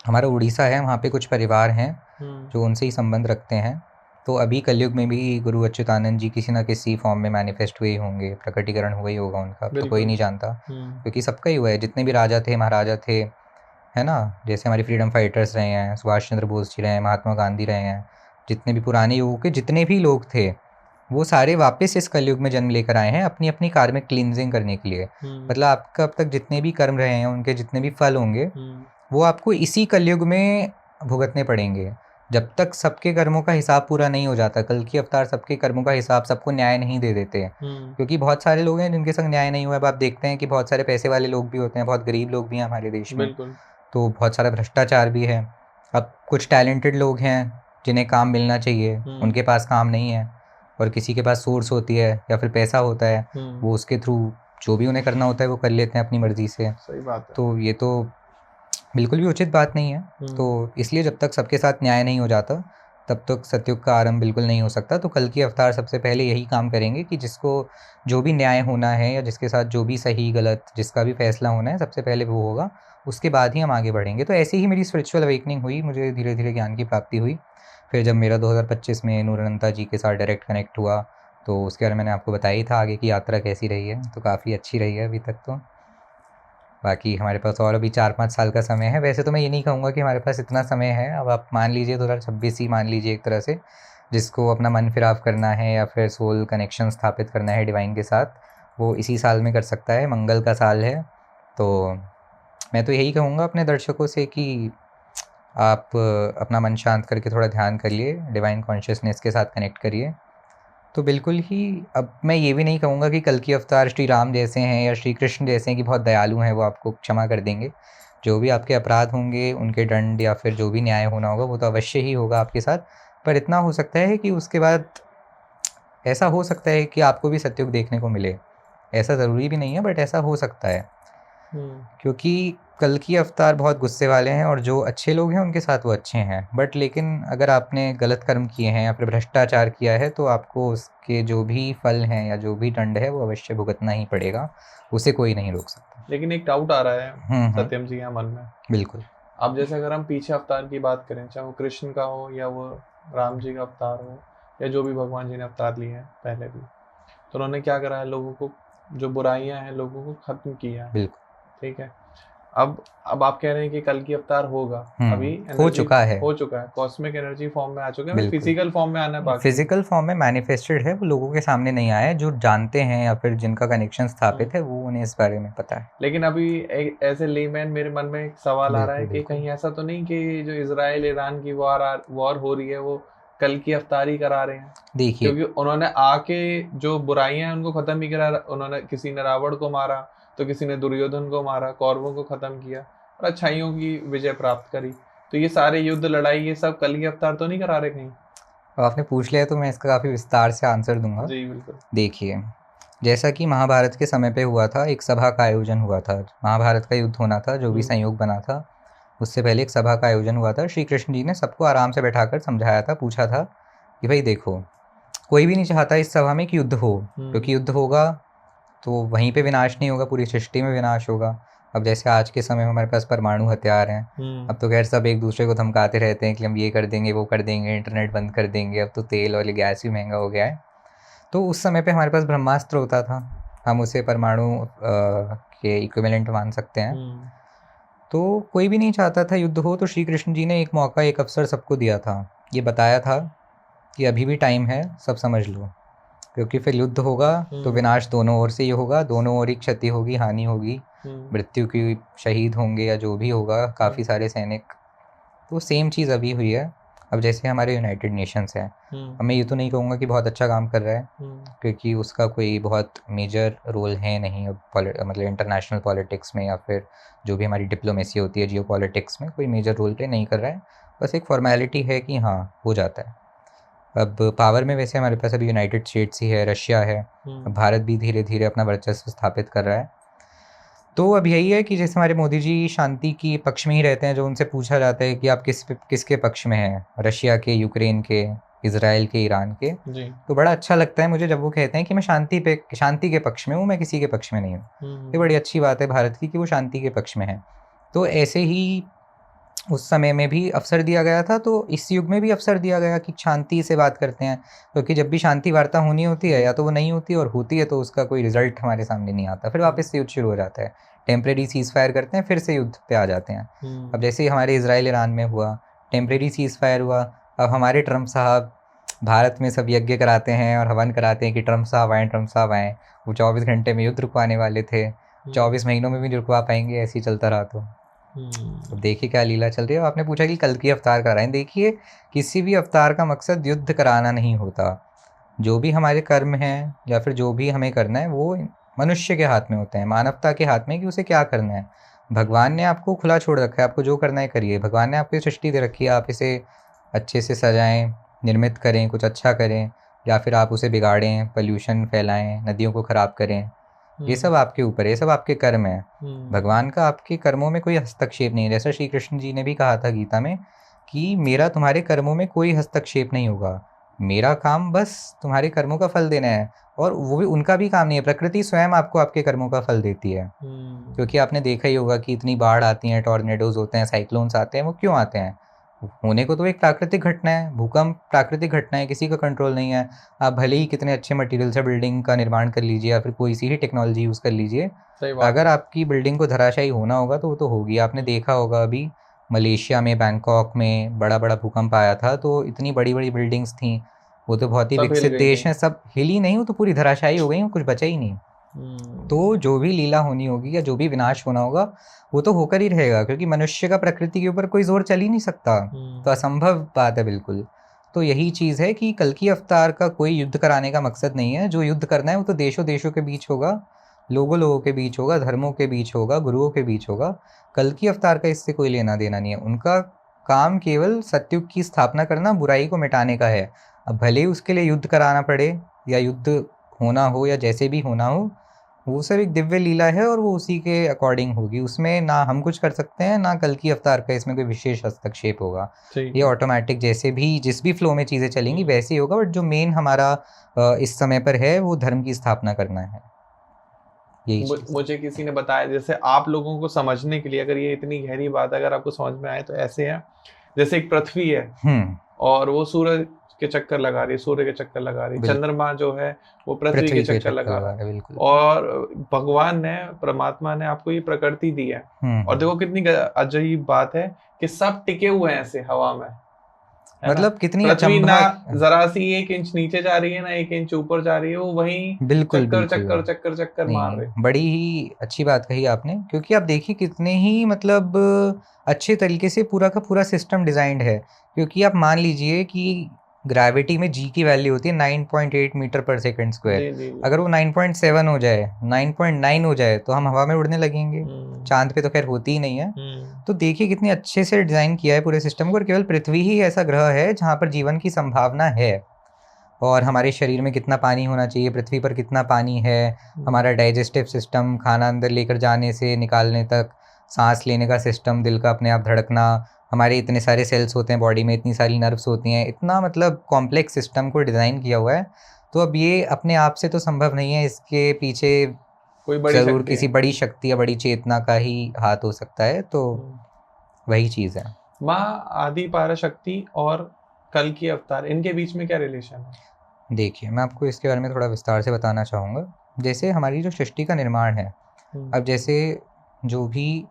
हमारा उड़ीसा है, वहाँ पे कुछ परिवार हैं जो उनसे ही संबंध रखते हैं। तो अभी कलयुग में भी गुरु अच्युतानंद जी किसी ना किसी फॉर्म में मैनिफेस्ट हुए होंगे, प्रकटीकरण हुआ ही होगा उनका, तो कोई नहीं जानता, क्योंकि सबका ही हुआ है। जितने भी राजा थे, महाराजा थे, है ना, जैसे हमारे फ्रीडम फाइटर्स रहे हैं, सुभाष चंद्र बोस जी रहे हैं, महात्मा गांधी रहे हैं, जितने भी पुराने युगों के जितने भी लोग थे, वो सारे वापस इस कलयुग में जन्म लेकर आए हैं अपनी अपनी कार्मिक क्लींजिंग करने के लिए। मतलब आपका अब तक जितने भी कर्म रहे हैं, उनके जितने भी फल होंगे, वो आपको इसी कलयुग में भुगतने पड़ेंगे। जब तक सबके कर्मों का हिसाब पूरा नहीं हो जाता, कल की अवतार सबके कर्मों का हिसाब सबको न्याय नहीं दे देते, क्योंकि बहुत सारे लोग हैं जिनके संग न्याय नहीं हुआ है। अब आप देखते हैं कि बहुत सारे पैसे वाले लोग भी होते हैं, बहुत गरीब लोग भी हैं हमारे देश में, तो बहुत सारा भ्रष्टाचार भी है। अब कुछ टैलेंटेड लोग हैं जिन्हें काम मिलना चाहिए, उनके पास काम नहीं है, और किसी के पास सोर्स होती है या फिर पैसा होता है, वो उसके थ्रू जो भी उन्हें करना होता है वो कर लेते हैं अपनी मर्जी से। सही बात है। तो ये तो बिल्कुल भी उचित बात नहीं है। तो इसलिए जब तक सबके साथ न्याय नहीं हो जाता, तब तक सतयुग का आरंभ बिल्कुल नहीं हो सकता। तो कल की अवतार सबसे पहले यही काम करेंगे कि जिसको जो भी न्याय होना है, या जिसके साथ जो भी सही गलत जिसका भी फैसला होना है, सबसे पहले वो होगा, उसके बाद ही हम आगे बढ़ेंगे। तो ऐसे ही मेरी स्पिरिचुअल अवेकनिंग हुई, मुझे धीरे धीरे ज्ञान की प्राप्ति हुई। फिर जब मेरा 2025 में नूर अनंता जी के साथ डायरेक्ट कनेक्ट हुआ, तो उसके बारे में मैंने आपको बताया ही था आगे की यात्रा कैसी रही है, तो काफ़ी अच्छी रही है अभी तक। तो बाकी हमारे पास और अभी 4-5 साल का समय है। वैसे तो मैं ये नहीं कहूँगा कि हमारे पास इतना समय है, अब आप मान लीजिए 2026 ही मान लीजिए एक तरह से, जिसको अपना मन फिराव करना है या फिर सोल कनेक्शन स्थापित करना है डिवाइन के साथ, वो इसी साल में कर सकता है, मंगल का साल है। तो मैं तो यही कहूँगा अपने दर्शकों से कि आप अपना मन शांत करके थोड़ा ध्यान करिए, डिवाइन कॉन्शियसनेस के साथ कनेक्ट करिए। तो बिल्कुल ही, अब मैं ये भी नहीं कहूँगा कि कल की अवतार श्री राम जैसे हैं या श्री कृष्ण जैसे हैं कि बहुत दयालु हैं, वो आपको क्षमा कर देंगे। जो भी आपके अपराध होंगे, उनके दंड या फिर जो भी न्याय होना होगा, वो तो अवश्य ही होगा आपके साथ। पर इतना हो सकता है कि उसके बाद ऐसा हो सकता है कि आपको भी सतयुग देखने को मिले। ऐसा ज़रूरी भी नहीं है, बट ऐसा हो सकता है, क्योंकि कल की अवतार बहुत गुस्से वाले हैं, और जो अच्छे लोग हैं उनके साथ वो अच्छे हैं। बट लेकिन अगर आपने गलत कर्म किए हैं या फिर भ्रष्टाचार किया है, तो आपको उसके जो भी फल हैं या जो भी दंड है, वो अवश्य भुगतना ही पड़ेगा, उसे कोई नहीं रोक सकता। लेकिन एक डाउट आ रहा है सत्यम जी यहाँ मन में। बिल्कुल। अब जैसे अगर हम पीछे अवतार की बात करें, चाहे वो कृष्ण का हो या वो राम जी का अवतार हो, या जो भी भगवान जी ने अवतार लिए हैं पहले भी, तो उन्होंने क्या करा है, लोगों को, जो बुराइयां हैं लोगों को खत्म किया है, बिल्कुल। ठीक है। अब आप कह रहे हैं कि कल की अवतार होगा, अभी हो चुका है कॉस्मिक एनर्जी फॉर्म में आ चुका है, बिल्कुल। फिजिकल फॉर्म में आना बाकी। फिजिकल फॉर्म में मैनिफेस्टेड है, वो लोगों के सामने नहीं आया है, जो जानते हैं या फिर जिनका कनेक्शन स्थापित है वो उन्हें इस बारे में पता है। लेकिन अभी एज ए लेमैन मेरे मन में एक सवाल आ रहा है कि बिल्कुल। कहीं ऐसा तो नहीं कि जो इजराइल ईरान की वॉर हो रही है वो कल की अवतार ही करा रहे हैं? देखिए, क्योंकि उन्होंने आके जो बुराइयां हैं उनको खत्म ही करा, उन्होंने किसी ने रावण को मारा, तो किसी ने दुर्योधन को मारा, कौरवों को खत्म किया और अच्छाइयों की विजय प्राप्त करी। तो ये सारे युद्ध लड़ाई ये सब कल की अवतार तो नहीं करा रहे कहीं? आपने पूछ लिया तो मैं इसका काफ़ी विस्तार से आंसर दूंगा। जी बिल्कुल। देखिए, जैसा कि महाभारत के समय पे हुआ था, एक सभा का आयोजन हुआ था, महाभारत का युद्ध होना था, जो भी संयोग बना था, उससे पहले एक सभा का आयोजन हुआ था। श्री कृष्ण जी ने सबको आराम से बैठाकर समझाया था, पूछा था कि भाई देखो, कोई भी नहीं चाहता इस सभा में कि युद्ध हो, क्योंकि युद्ध होगा तो वहीं पे विनाश नहीं होगा, पूरी सृष्टि में विनाश होगा। अब जैसे आज के समय में हमारे पास परमाणु हथियार हैं, अब तो खैर सब एक दूसरे को धमकाते रहते हैं कि हम ये कर देंगे, वो कर देंगे, इंटरनेट बंद कर देंगे, अब तो तेल और गैस भी महंगा हो गया है। तो उस समय पे हमारे पास ब्रह्मास्त्र होता था, हम उसे परमाणु के इक्विवेलेंट मान सकते हैं। तो कोई भी नहीं चाहता था युद्ध हो, तो श्री कृष्ण जी ने एक मौका, एक अवसर सबको दिया था, ये बताया था कि अभी भी टाइम है, सब समझ लो, क्योंकि फिर युद्ध होगा तो विनाश दोनों ओर से ही होगा, दोनों ओर ही क्षति होगी, हानि होगी, मृत्यु की, शहीद होंगे या जो भी होगा, काफ़ी सारे सैनिक। तो सेम चीज़ अभी हुई है। अब जैसे हमारे यूनाइटेड नेशंस है, अब मैं ये तो नहीं कहूँगा कि बहुत अच्छा काम कर रहा है, क्योंकि उसका कोई बहुत मेजर रोल है नहीं, मतलब इंटरनेशनल पॉलिटिक्स में या फिर जो भी हमारी डिप्लोमेसी होती है, जियो पॉलिटिक्स में कोई मेजर रोल प्ले नहीं कर रहा है, बस एक फॉर्मेलिटी है कि हाँ हो जाता है। अब पावर में वैसे हमारे पास अभी यूनाइटेड स्टेट्स ही है, रशिया है, अब भारत भी धीरे धीरे अपना वर्चस्व स्थापित कर रहा है। तो अब यही है कि जैसे हमारे मोदी जी शांति की पक्ष में ही रहते हैं, जो उनसे पूछा जाता है कि आप किसके पक्ष में हैं, रशिया के, यूक्रेन के, इजराइल के, ईरान के, तो बड़ा अच्छा लगता है मुझे जब वो कहते हैं कि मैं शांति के पक्ष में हूँ, मैं किसी के पक्ष में नहीं हूँ। ये बड़ी अच्छी बात है भारत की कि वो शांति के पक्ष में है। तो ऐसे ही उस समय में भी अवसर दिया गया था, तो इस युग में भी अवसर दिया गया कि शांति से बात करते हैं, क्योंकि जब भी शांति वार्ता होनी होती है या तो वो नहीं होती, और होती है तो उसका कोई रिजल्ट हमारे सामने नहीं आता, फिर वापस से युद्ध शुरू हो जाता है, टेम्परेरी सीज़ फायर करते हैं, फिर से युद्ध पे आ जाते हैं। अब जैसे हमारे इजराइल ईरान में हुआ, टेम्परेरी सीज़ फायर हुआ, अब हमारे ट्रम्प साहब भारत में सब यज्ञ कराते हैं और हवन कराते हैं कि ट्रम्प साहब आएँ, वो 24 घंटे में युद्ध रुकवाने वाले थे, 24 महीनों में भी नहीं रुकवा पाएंगे, ऐसे ही चलता रहा तो। अब देखिए क्या लीला चल रही है। आपने पूछा कि कल की अवतार कराएं, देखिए किसी भी अवतार का मकसद युद्ध कराना नहीं होता। जो भी हमारे कर्म हैं या फिर जो भी हमें करना है वो मनुष्य के हाथ में होते हैं, मानवता के हाथ में कि उसे क्या करना है। भगवान ने आपको खुला छोड़ रखा है, आपको जो करना है करिए। भगवान ने आपको सृष्टि दे रखी है, आप इसे अच्छे से सजाएं, निर्मित करें, कुछ अच्छा करें, या फिर आप उसे बिगाड़ें, पोल्यूशन फैलाएं, नदियों को ख़राब करें, ये सब आपके ऊपर है, ये सब आपके कर्म है। भगवान का आपके कर्मों में कोई हस्तक्षेप नहीं है। जैसा श्री कृष्ण जी ने भी कहा था गीता में कि मेरा तुम्हारे कर्मों में कोई हस्तक्षेप नहीं होगा, मेरा काम बस तुम्हारे कर्मों का फल देना है, और वो भी उनका भी काम नहीं है, प्रकृति स्वयं आपको आपके कर्मों का फल देती है। क्योंकि आपने देखा ही होगा कि इतनी बाढ़ आती हैं, टॉर्नेडोज होते हैं, साइक्लोन्स आते हैं, वो क्यों आते हैं? होने को तो एक प्राकृतिक घटना है, भूकंप प्राकृतिक घटना है, किसी का कंट्रोल नहीं है। आप भले ही कितने अच्छे मटेरियल से बिल्डिंग का निर्माण कर लीजिए या फिर कोई सी ही टेक्नोलॉजी यूज़ कर लीजिए, अगर आपकी बिल्डिंग को धराशायी होना होगा तो वो तो होगी। आपने देखा होगा अभी मलेशिया में, बैंकॉक में बड़ा बड़ा भूकंप आया था, तो इतनी बड़ी बड़ी बिल्डिंग्स थी, वो तो बहुत ही विकसित देश हैं, सब हिली नहीं, वो तो पूरी धराशायी हो गई, कुछ बचा ही नहीं। तो जो भी लीला होनी होगी या जो भी विनाश होना होगा वो तो होकर ही रहेगा, क्योंकि मनुष्य का प्रकृति के ऊपर कोई जोर चल ही नहीं सकता, तो असंभव बात है बिल्कुल। तो यही चीज़ है कि कल की अवतार का कोई युद्ध कराने का मकसद नहीं है। जो युद्ध करना है वो तो देशों देशों के बीच होगा, लोगों के बीच होगा, धर्मों के बीच होगा, गुरुओं के बीच होगा। कल की अवतार का इससे कोई लेना देना नहीं है। उनका काम केवल सत्युग की स्थापना करना, बुराई को मिटाने का है। अब भले ही उसके लिए युद्ध कराना पड़े या युद्ध होना हो या जैसे भी होना हो, वो सब एक दिव्य लीला है और वो उसी के अकॉर्डिंग होगी। उसमें ना हम कुछ कर सकते हैं, ना कल की अवतार का इसमें कोई विशेष हस्तक्षेप होगा। ये ऑटोमेटिक जैसे भी जिस भी फ्लो में चीज़ें चलेंगी वैसे ही होगा। बट जो मेन हमारा इस समय पर है वो धर्म की स्थापना करना है। मुझे किसी ने बताया, जैसे आप लोगों को समझने के लिए, अगर ये इतनी गहरी बात अगर आपको समझ में आए तो ऐसे है, जैसे एक पृथ्वी है और वो सूरज के चक्कर लगा रही है, सूर्य के चक्कर लगा रही है, बिल्कुल। चंद्रमा जो है वो पृथ्वी के पृथ्वी के चक्कर लगा रहा है। बिल्कुल। और भगवान ने, परमात्मा ने आपको ये प्रकृति दी है। और देखो कितनी अजीब बात है कि सब टिके हुए हैं ऐसे हवा में, है ना? मतलब कितनी पृथ्वी ना अचंभा। जरा सी 1 इंच नीचे जा रही है ना 1 इंच ऊपर जा रही है, वो वहीं बिल्कुल चक्कर बिल्कुल। चक्कर चक्कर चक्कर मार रहे। नहीं, बड़ी ही अच्छी बात कही आपने, क्योंकि आप देखिए कितने ही मतलब अच्छे तरीके से पूरा का पूरा सिस्टम डिजाइंड है। क्योंकि आप मान लीजिए कि ग्रेविटी में जी की वैल्यू होती है 9.8 मीटर पर सेकंड स्क्वायर। जी जी जी। अगर वो 9.7 हो जाए, 9.9 हो जाए, तो हम हवा में उड़ने लगेंगे। चांद पे तो खैर होती ही नहीं है। तो देखिए कितनी अच्छे से डिजाइन किया है पूरे सिस्टम को, और केवल पृथ्वी ही ऐसा ग्रह है जहाँ पर जीवन की संभावना है। और हमारे शरीर में कितना पानी होना चाहिए, पृथ्वी पर कितना पानी है, हमारा डाइजेस्टिव सिस्टम, खाना अंदर लेकर जाने से निकालने तक, सांस लेने का सिस्टम, दिल का अपने आप धड़कना, हमारे इतने सारे सेल्स होते हैं बॉडी में, इतनी सारी नर्व्स होती हैं, इतना मतलब कॉम्प्लेक्स सिस्टम को डिज़ाइन किया हुआ है। तो अब ये अपने आप से तो संभव नहीं है, इसके पीछे कोई बड़ी ज़रूर शक्ति किसी है। बड़ी शक्ति या बड़ी चेतना का ही हाथ हो सकता है। तो वही चीज़ है। माँ आदि पराशक्ति और कल की अवतार, इनके बीच में क्या रिलेशन है? देखिए मैं आपको इसके बारे में थोड़ा विस्तार से बताना चाहूँगा। जैसे हमारी जो सृष्टि का निर्माण है, अब जैसे जो भी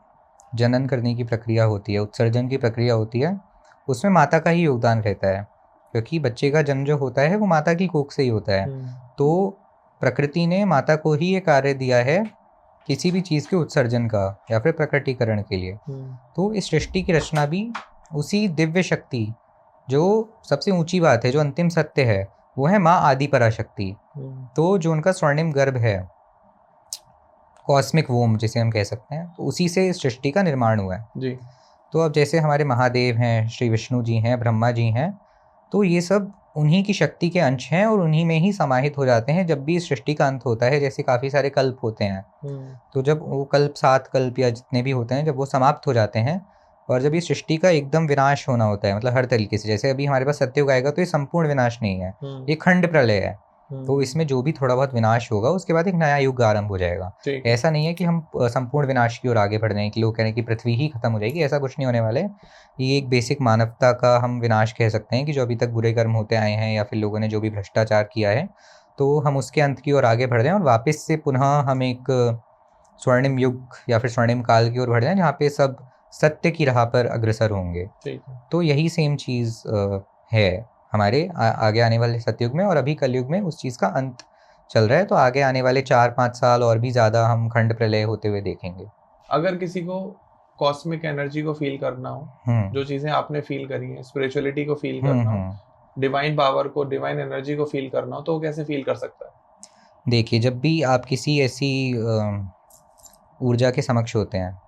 जनन करने की प्रक्रिया होती है, उत्सर्जन की प्रक्रिया होती है, उसमें माता का ही योगदान रहता है। क्योंकि बच्चे का जन्म जो होता है वो माता की कोख से ही होता है। तो प्रकृति ने माता को ही ये कार्य दिया है किसी भी चीज़ के उत्सर्जन का या फिर प्रकटीकरण के लिए। तो इस सृष्टि की रचना भी उसी दिव्य शक्ति, जो सबसे ऊंची बात है, जो अंतिम सत्य है, वो है माँ आदि पराशक्ति। तो जो उनका स्वर्णिम गर्भ है, कॉस्मिक वोम जिसे हम कह सकते हैं, तो उसी से इस सृष्टि का निर्माण हुआ है जी। तो अब जैसे हमारे महादेव हैं, श्री विष्णु जी हैं, ब्रह्मा जी हैं, तो ये सब उन्हीं की शक्ति के अंश हैं और उन्हीं में ही समाहित हो जाते हैं जब भी इस सृष्टि का अंत होता है। जैसे काफ़ी सारे कल्प होते हैं, तो जब वो कल्प, 7 कल्प या जितने भी होते हैं, जब वो समाप्त हो जाते हैं और जब ये सृष्टि का एकदम विनाश होना होता है, मतलब हर तरीके से, जैसे अभी हमारे पास सत्ययुग आएगा तो ये संपूर्ण विनाश नहीं है, ये खंड प्रलय है। तो इसमें जो भी थोड़ा बहुत विनाश होगा उसके बाद एक नया युग आरंभ हो जाएगा। ऐसा नहीं है कि हम संपूर्ण विनाश की ओर आगे बढ़ रहे हैं, कि लोग कह रहे हैं कि पृथ्वी ही खत्म हो जाएगी, ऐसा कुछ नहीं होने वाला है। ये एक बेसिक मानवता का हम विनाश कह सकते हैं, कि जो अभी तक बुरे कर्म होते आए हैं या फिर लोगों ने जो भी भ्रष्टाचार किया है, तो हम उसके अंत की ओर आगे बढ़ रहे हैं और वापस से पुनः हम एक स्वर्णिम युग या फिर स्वर्णिम काल की ओर बढ़ रहे हैं, जहाँ पे सब सत्य की राह पर अग्रसर होंगे। तो यही सेम चीज़ है हमारे आगे आने वाले सतयुग में, और अभी कलयुग में उस चीज़ का अंत चल रहा है। तो आगे आने वाले 4-5 साल और भी ज़्यादा हम खंड प्रलय होते हुए देखेंगे। अगर किसी को कॉस्मिक एनर्जी को फील करना हो, जो चीज़ें आपने फील करी हैं, स्पिरिचुअलिटी को फील करना हो, डिवाइन पावर को, डिवाइन एनर्जी को फील करना हो, तो वो कैसे फील कर सकता है? देखिए, जब भी आप किसी ऐसी ऊर्जा के समक्ष होते हैं,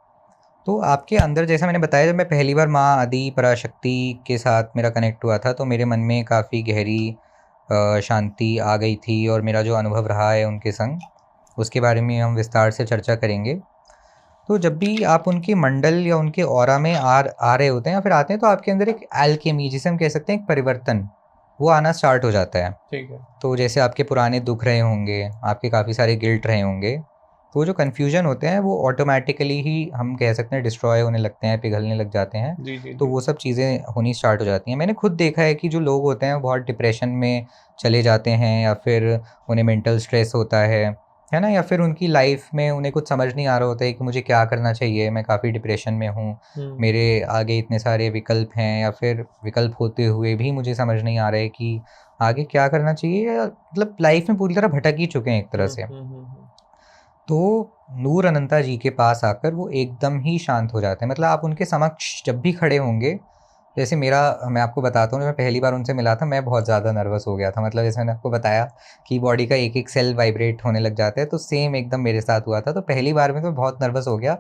तो आपके अंदर, जैसा मैंने बताया, जब मैं पहली बार माँ आदि पराशक्ति के साथ मेरा कनेक्ट हुआ था, तो मेरे मन में काफ़ी गहरी शांति आ गई थी, और मेरा जो अनुभव रहा है उनके संग, उसके बारे में हम विस्तार से चर्चा करेंगे। तो जब भी आप उनके मंडल या उनके ऑरा में आ रहे होते हैं या फिर आते हैं, तो आपके अंदर एक एल्केमी, जिसे हम कह सकते हैं एक परिवर्तन, वो आना स्टार्ट हो जाता है। ठीक है। तो जैसे आपके पुराने दुख रहे होंगे, आपके काफ़ी सारे गिल्ट रहे होंगे, तो जो कन्फ्यूजन होते हैं वो ऑटोमेटिकली ही हम कह सकते हैं डिस्ट्रॉय होने लगते हैं, पिघलने लग जाते हैं। जी। तो वो सब चीज़ें होनी स्टार्ट हो जाती हैं। मैंने खुद देखा है कि जो लोग होते हैं वो बहुत डिप्रेशन में चले जाते हैं, या फिर उन्हें मेंटल स्ट्रेस होता है ना, या फिर उनकी लाइफ में उन्हें कुछ समझ नहीं आ रहा होता है कि मुझे क्या करना चाहिए, मैं काफ़ी डिप्रेशन में हूँ, मेरे आगे इतने सारे विकल्प हैं, या फिर विकल्प होते हुए भी मुझे समझ नहीं आ रहा है कि आगे क्या करना चाहिए, मतलब लाइफ में पूरी तरह भटक ही चुके हैं एक तरह से। तो नूर अनंता जी के पास आकर वो एकदम ही शांत हो जाते हैं। मतलब आप उनके समक्ष जब भी खड़े होंगे, जैसे मैं आपको बताता हूँ, जब मैं पहली बार उनसे मिला था, मैं बहुत ज़्यादा नर्वस हो गया था। मतलब जैसे मैंने आपको बताया कि बॉडी का एक एक सेल वाइब्रेट होने लग जाता है, तो सेम एकदम मेरे साथ हुआ था। तो पहली बार में तो बहुत नर्वस हो गया।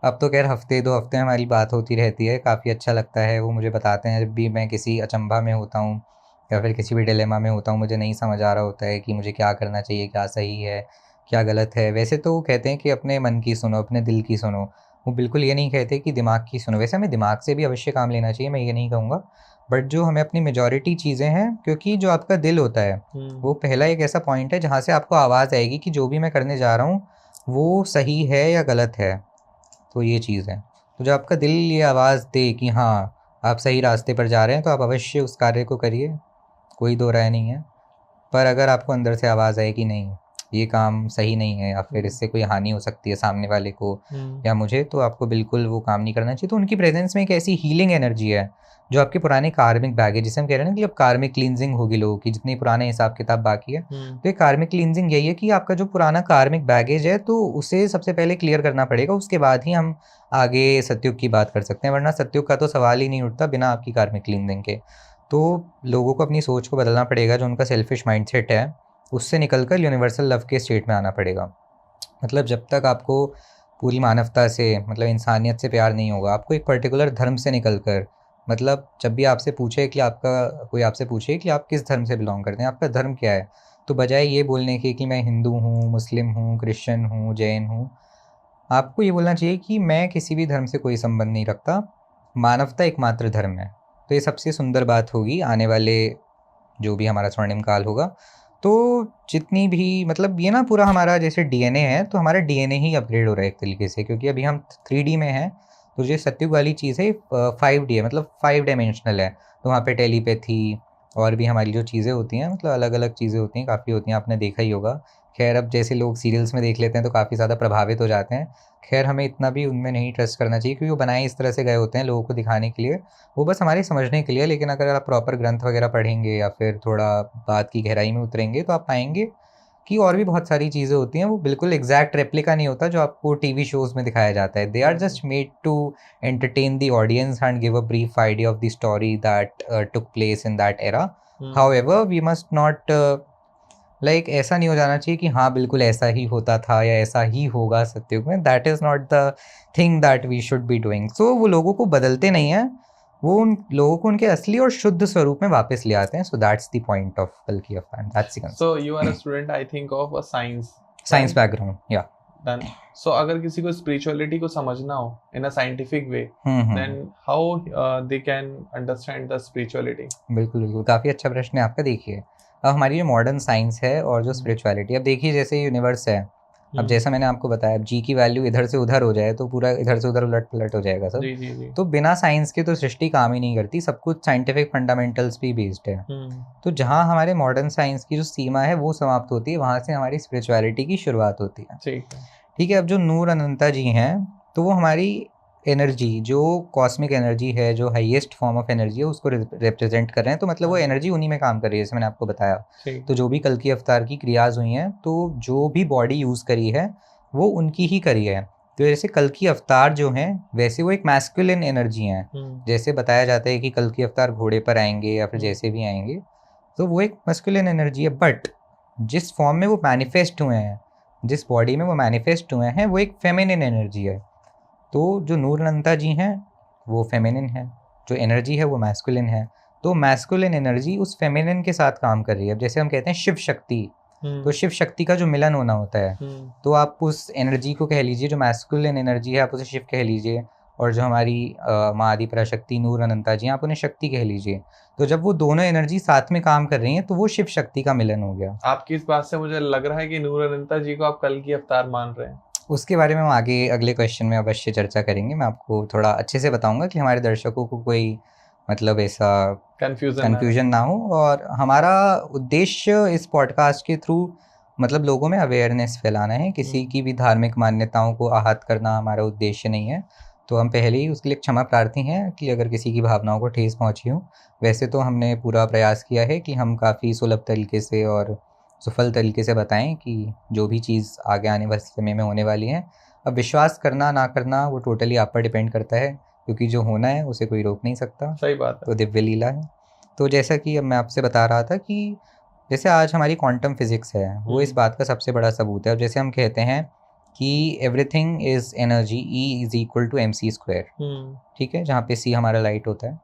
अब तो खैर हफ्ते 2 हफ्ते में हमारी बात होती रहती है, काफ़ी अच्छा लगता है। वो मुझे बताते हैं जब भी मैं किसी अचंभा में होता हूँ या फिर किसी भी डिलेमा में होता हूँ, मुझे नहीं समझ आ रहा होता है कि मुझे क्या करना चाहिए, क्या सही है, क्या गलत है। वैसे तो वो कहते हैं कि अपने मन की सुनो, अपने दिल की सुनो, वो बिल्कुल ये नहीं कहते कि दिमाग की सुनो। वैसे हमें दिमाग से भी अवश्य काम लेना चाहिए, मैं ये नहीं कहूँगा, बट जो हमें अपनी मेजॉरिटी चीज़ें हैं, क्योंकि जो आपका दिल होता है वो पहला एक ऐसा पॉइंट है जहाँ से आपको आवाज़ आएगी कि जो भी मैं करने जा रहा हूँ वो सही है या गलत है। तो ये चीज़ है। तो जब आपका दिल ये आवाज़ दे कि हाँ आप सही रास्ते पर जा रहे हैं, तो आप अवश्य उस कार्य को करिए कोई दो राय नहीं है। पर अगर आपको अंदर से आवाज़ आए कि नहीं ये काम सही नहीं है या फिर इससे कोई हानि हो सकती है सामने वाले को या मुझे, तो आपको बिल्कुल वो काम नहीं करना चाहिए। तो उनकी प्रेजेंस में एक ऐसी हीलिंग एनर्जी है जो आपके पुराने कार्मिक बैगेज, जिसे हम कह रहे हैं ना कि अब कार्मिक क्लींजिंग होगी लोगों की, जितनी पुराने हिसाब किताब बाकी है, तो ये कार्मिक क्लींजिंग यही है कि आपका जो पुराना कार्मिक बैगेज है तो उसे सबसे पहले क्लियर करना पड़ेगा, उसके बाद ही हम आगे सतयुग की बात कर सकते हैं, वरना सतयुग का तो सवाल ही नहीं उठता बिना आपकी कार्मिक क्लींजिंग के। तो लोगों को अपनी सोच को बदलना पड़ेगा, जो उनका सेल्फिश माइंडसेट है उससे निकलकर यूनिवर्सल लव के स्टेट में आना पड़ेगा। मतलब जब तक आपको पूरी मानवता से, मतलब इंसानियत से प्यार नहीं होगा, आपको एक पर्टिकुलर धर्म से निकलकर, मतलब जब भी आपसे पूछे कि कोई आपसे पूछे कि आप किस धर्म से बिलोंग करते हैं, आपका धर्म क्या है, तो बजाय ये बोलने के कि मैं हिंदू हूँ, मुस्लिम हूँ, क्रिश्चियन हूँ, जैन हूँ, आपको ये बोलना चाहिए कि मैं किसी भी धर्म से कोई संबंध नहीं रखता, मानवता एकमात्र धर्म है। तो ये सबसे सुंदर बात होगी आने वाले जो भी हमारा स्वर्णिम काल होगा। तो जितनी भी, मतलब ये ना पूरा हमारा जैसे डीएनए है, तो हमारा डीएनए ही अपग्रेड हो रहा है एक तरीके से, क्योंकि अभी हम 3D में हैं, तो जो सत्युग वाली चीज़ है 5D है, मतलब 5 डायमेंशनल है। तो वहाँ पे टेलीपैथी और भी हमारी जो चीज़ें होती हैं, मतलब अलग अलग चीज़ें होती हैं, काफ़ी होती हैं, आपने देखा ही होगा। खैर अब जैसे लोग सीरियल्स में देख लेते हैं तो काफ़ी ज़्यादा प्रभावित हो जाते हैं। खैर हमें इतना भी उनमें नहीं ट्रस्ट करना चाहिए, क्योंकि वो बनाए इस तरह से गए होते हैं लोगों को दिखाने के लिए, वो बस हमारे समझने के लिए। लेकिन अगर आप प्रॉपर ग्रंथ वगैरह पढ़ेंगे या फिर थोड़ा बात की गहराई में उतरेंगे तो आप पाएंगे कि और भी बहुत सारी चीज़ें होती हैं, वो बिल्कुल एग्जैक्ट रेप्लिका नहीं होता जो आपको टीवी शोज़ में दिखाया जाता है। They are just made to entertain the audience and give a brief idea of the story that took place in that era. However we must not like ऐसा नहीं हो जाना चाहिए कि हाँ बिल्कुल ऐसा ही होता था या ऐसा ही होगा सत्युग में। That is not the thing that we should be doing. So वो लोगों को बदलते नहीं हैं, वो उन लोगों को उनके असली और शुद्ध स्वरूप में वापस ले आते हैं। So that's the point of कल्कि अवतार। That's the concept. So you are a student, I think, of a science. Science right? Background, या Then, so अगर किसी को spirituality को समझना हो in a scientific way, then how they can understand the spirituality? बिल्कुल बिल्कुल, काफ़ी अच्छा प्रश्न है आपका। देखिए अब हमारी जो मॉडर्न साइंस है और जो स्पिरिचुअलिटी, अब देखिए जैसे यूनिवर्स है, अब जैसा मैंने आपको बताया, अब जी की वैल्यू इधर से उधर हो जाए तो पूरा इधर से उधर उलट पलट हो जाएगा सब। जी जी जी। तो बिना साइंस के तो सृष्टि काम ही नहीं करती, सब कुछ साइंटिफिक फंडामेंटल्स पे बेस्ड है। तो जहाँ हमारे मॉडर्न साइंस की जो सीमा है वो समाप्त होती है, वहाँ से हमारी स्पिरिचुअलिटी की शुरुआत होती है। ठीक है। अब जो नूर अनंता जी हैं, तो वो हमारी एनर्जी, जो कॉस्मिक एनर्जी है, जो हाईएस्ट फॉर्म ऑफ एनर्जी है, उसको रिप्रेजेंट कर रहे हैं। तो मतलब वो एनर्जी उन्हीं में काम कर रही है, जैसे मैंने आपको बताया। तो जो भी कल्कि अवतार की क्रियाज हुई हैं, तो जो भी बॉडी यूज़ करी है वो उनकी ही करी है। तो जैसे कल्कि अवतार जो हैं, वैसे वो एक मैस्कुलिन एनर्जी हैं। जैसे बताया जाता है कि कल्कि अवतार घोड़े पर आएंगे या फिर जैसे भी आएंगे, तो वो एक मैस्कुलिन एनर्जी है। बट जिस फॉर्म में वो मैनिफेस्ट हुए हैं, जिस बॉडी में वो मैनिफेस्ट हुए हैं, वो एक फेमिनिन एनर्जी है। तो जो नूर अनंता जी हैं वो फेमिनिन है, जो एनर्जी है वो मैस्कुलिन है। तो मैस्कुलिन एनर्जी उस फेमिनिन के साथ काम कर रही है। अब जैसे हम कहते हैं शिव शक्ति, तो शिव शक्ति का जो मिलन होना होता है, तो आप उस एनर्जी को कह लीजिए, जो मैस्कुलिन एनर्जी है आप उसे शिव कह लीजिए, और जो हमारी माँ आदि पराशक्ति नूर अनंता जी हैं, आप उन्हें शक्ति कह लीजिए। तो जब वो दोनों एनर्जी साथ में काम कर रही हैं तो वो शिव शक्ति का मिलन हो गया। आपकी इस बात से मुझे लग रहा है कि नूर अनंता जी को आप कल्कि अवतार मान रहे हैं। उसके बारे में हम आगे अगले क्वेश्चन में अवश्य चर्चा करेंगे। मैं आपको थोड़ा अच्छे से बताऊंगा कि हमारे दर्शकों को कोई मतलब ऐसा कन्फ्यूजन ना हो। और हमारा उद्देश्य इस पॉडकास्ट के थ्रू मतलब लोगों में अवेयरनेस फैलाना है, किसी की भी धार्मिक मान्यताओं को आहत करना हमारा उद्देश्य नहीं है। तो हम पहले ही उसके लिए क्षमा प्रार्थी हैं कि अगर किसी की भावनाओं को ठेस पहुंची हो। वैसे तो हमने पूरा प्रयास किया है कि हम काफ़ी सुलभ तरीके से और सफल तरीके से बताएं कि जो भी चीज़ आगे आने वाले समय में होने वाली है। अब विश्वास करना ना करना वो टोटली आप पर डिपेंड करता है, क्योंकि जो होना है उसे कोई रोक नहीं सकता। सही बात है। तो दिव्य लीला है। तो जैसा कि अब मैं आपसे बता रहा था कि जैसे आज हमारी क्वांटम फिजिक्स है, वो इस बात का सबसे बड़ा सबूत है। अब जैसे हम कहते हैं कि everything is energy, E is equal to mc²। ठीक है, जहाँ पे C हमारा लाइट होता है,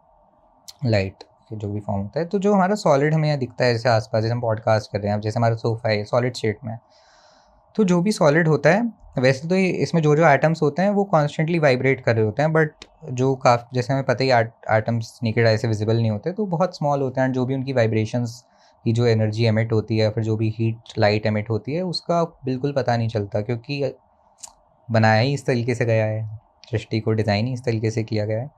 लाइट जो भी फॉर्म होता है। तो जो हमारा सॉलिड हमें यहाँ दिखता है, जैसे आसपास, जैसे हम पॉडकास्ट कर रहे हैं, अब जैसे हमारा सोफा है सॉलिड स्टेट में, तो जो भी सॉलिड होता है, वैसे तो इसमें जो एटम्स होते हैं वो कॉन्स्टेंटली वाइब्रेट कर रहे होते हैं, बट जो जैसे हमें पता ही एटम्स नेकेड आई से विजिबल नहीं होते, तो बहुत स्मॉल होते हैं। जो भी उनकी वाइब्रेशंस की जो एनर्जी एमिट होती है, फिर जो भी हीट लाइट एमिट होती है, उसका बिल्कुल पता नहीं चलता, क्योंकि बनाया ही इस तरीके से गया है, सृष्टि को डिज़ाइन ही इस तरीके से किया गया है।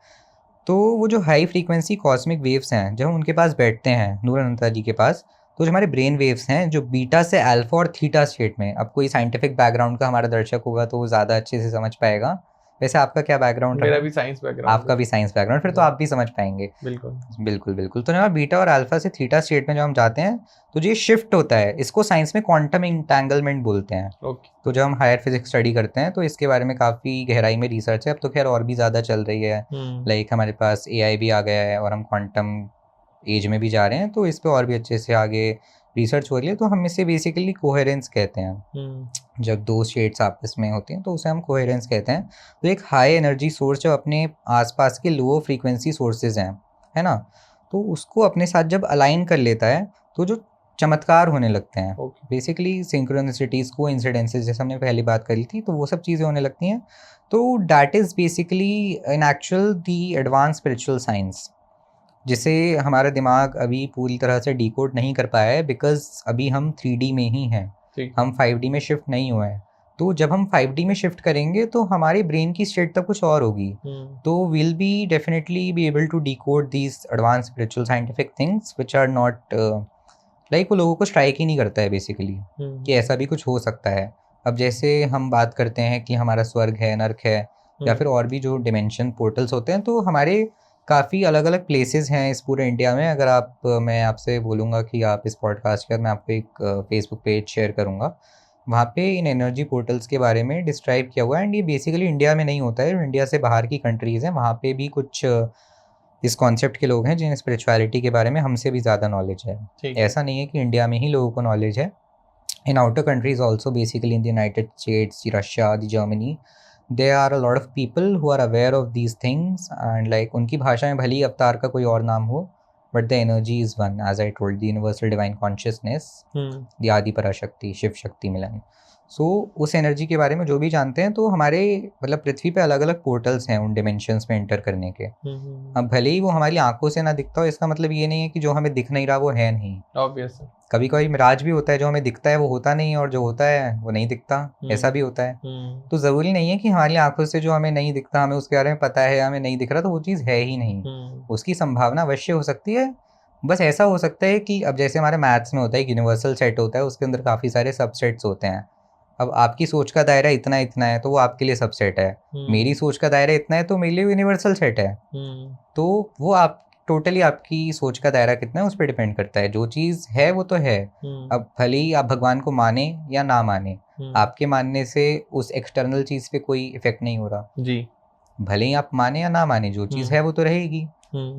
तो वो जो हाई फ्रीक्वेंसी कॉस्मिक वेव्स हैं, जब हम उनके पास बैठते हैं, नूर अनंता जी के पास, तो जो हमारे ब्रेन वेव्स हैं जो बीटा से अल्फा और थीटा स्टेट में, अब कोई साइंटिफिक बैकग्राउंड का हमारा दर्शक होगा तो वो ज़्यादा अच्छे से समझ पाएगा। वैसे आपका क्या बैकग्राउंड मेरा रहा? भी साइंस बैकग्राउंड आपका भी साइंस बैकग्राउंड, फिर तो आप भी समझ पाएंगे। बिल्कुल। बिल्कुल बिल्कुल। तो जब हम बीटा और अल्फा से थीटा स्टेट में जब हम जाते हैं तो जो ये शिफ्ट होता है, इसको साइंस में क्वांटम इंटैंगलमेंट बोलते हैं। ओके। तो जब हम हायर फिजिक्स स्टडी करते हैं तो इसके बारे में काफ़ी गहराई में रिसर्च है। अब तो खैर और भी ज़्यादा चल रही है, लाइक हमारे पास AI भी आ गया है और हम क्वांटम एज में भी जा रहे हैं, तो इस पे और भी अच्छे से आगे रिसर्च हो रही है। तो हम इसे बेसिकली कोहेरेंस कहते हैं। जब दो स्टेट्स आपस में होती हैं तो उसे हम कोहेरेंस कहते हैं। तो एक हाई एनर्जी सोर्स जब अपने आसपास के लोअर फ्रीक्वेंसी सोर्सेज हैं, है ना, तो उसको अपने साथ जब अलाइन कर लेता है तो जो चमत्कार होने लगते हैं, Okay. बेसिकली सिंक्रोनिसिटीज, को इंसिडेंसेस, जैसे हमने पहली बात करी थी, तो वो सब चीज़ें होने लगती हैं। तो that is basically in actual the advance spiritual science, जिसे हमारा दिमाग अभी पूरी तरह से डिकोड नहीं कर पाया है, बिकॉज अभी हम 3D में ही हैं, हम 5D में शिफ्ट नहीं हुए हैं। तो जब हम 5D में शिफ्ट करेंगे तो हमारे ब्रेन की स्टेट तक कुछ और होगी। तो will be definitely be able to decode these advance spiritual scientific things which are not like, वो लोगों को स्ट्राइक ही नहीं करता है बेसिकली कि ऐसा भी कुछ हो सकता है। अब जैसे हम बात करते हैं कि हमारा स्वर्ग है, नर्क है, या फिर और भी जो डिमेंशन पोर्टल्स होते हैं, तो हमारे काफ़ी अलग अलग प्लेसेस हैं इस पूरे इंडिया में। अगर आप, मैं आपसे बोलूँगा कि आप इस पॉडकास्ट के बाद मैं आपको एक फेसबुक पेज शेयर करूँगा, वहाँ पे इन एनर्जी पोर्टल्स के बारे में डिस्क्राइब किया हुआ है। एंड ये बेसिकली इंडिया में नहीं होता है, इंडिया से बाहर की कंट्रीज़ हैं, वहाँ पे भी कुछ इस कॉन्सेप्ट के लोग हैं जिन्हें स्पिरिचुअलिटी के बारे में हमसे भी ज़्यादा नॉलेज है। ऐसा नहीं है कि इंडिया में ही लोगों को नॉलेज है, इन outer countries also, basically in the United states, Russia, the Germany, there are a lot of people who are aware of these things, and like उनकी भाषा में भले ही अवतार का कोई और नाम हो, but the energy is one, as I told, the universal divine consciousness, the आदि पराशक्ति, शिव शक्ति मिलन। सो उस एनर्जी के बारे में जो भी जानते हैं, तो हमारे मतलब पृथ्वी पे अलग अलग पोर्टल्स हैं उन डिमेंशंस में एंटर करने के। अब भले ही वो हमारी आंखों से ना दिखता हो, इसका मतलब ये नहीं है कि जो हमें दिख नहीं रहा वो है नहीं। ऑब्वियसली कभी कभी मिराज भी होता है, जो हमें दिखता है वो होता नहीं, और जो होता है वो नहीं दिखता, ऐसा भी होता है। तो ज़रूरी नहीं है कि हमारी आंखों से जो हमें नहीं दिखता, हमें उसके बारे में पता है, हमें नहीं दिख रहा तो वो चीज़ है ही नहीं। उसकी संभावना अवश्य हो सकती है। बस ऐसा हो सकता है कि अब जैसे हमारे मैथ्स में होता है, यूनिवर्सल सेट होता है, उसके अंदर काफ़ी सारे सबसेट्स होते हैं। अब आपकी सोच का दायरा इतना इतना है तो वो आपके लिए सबसेट है, मेरी सोच का दायरा इतना है तो मेरे लिए यूनिवर्सल सेट है। तो वो आप टोटली आपकी सोच का दायरा कितना है उस पर डिपेंड करता है। जो चीज़ है वो तो है। अब भले ही आप भगवान को माने या ना माने, आपके मानने से उस एक्सटर्नल चीज़ पे कोई इफेक्ट नहीं हो रहा जी। भले ही आप माने या ना माने, जो चीज़ है वो तो रहेगी।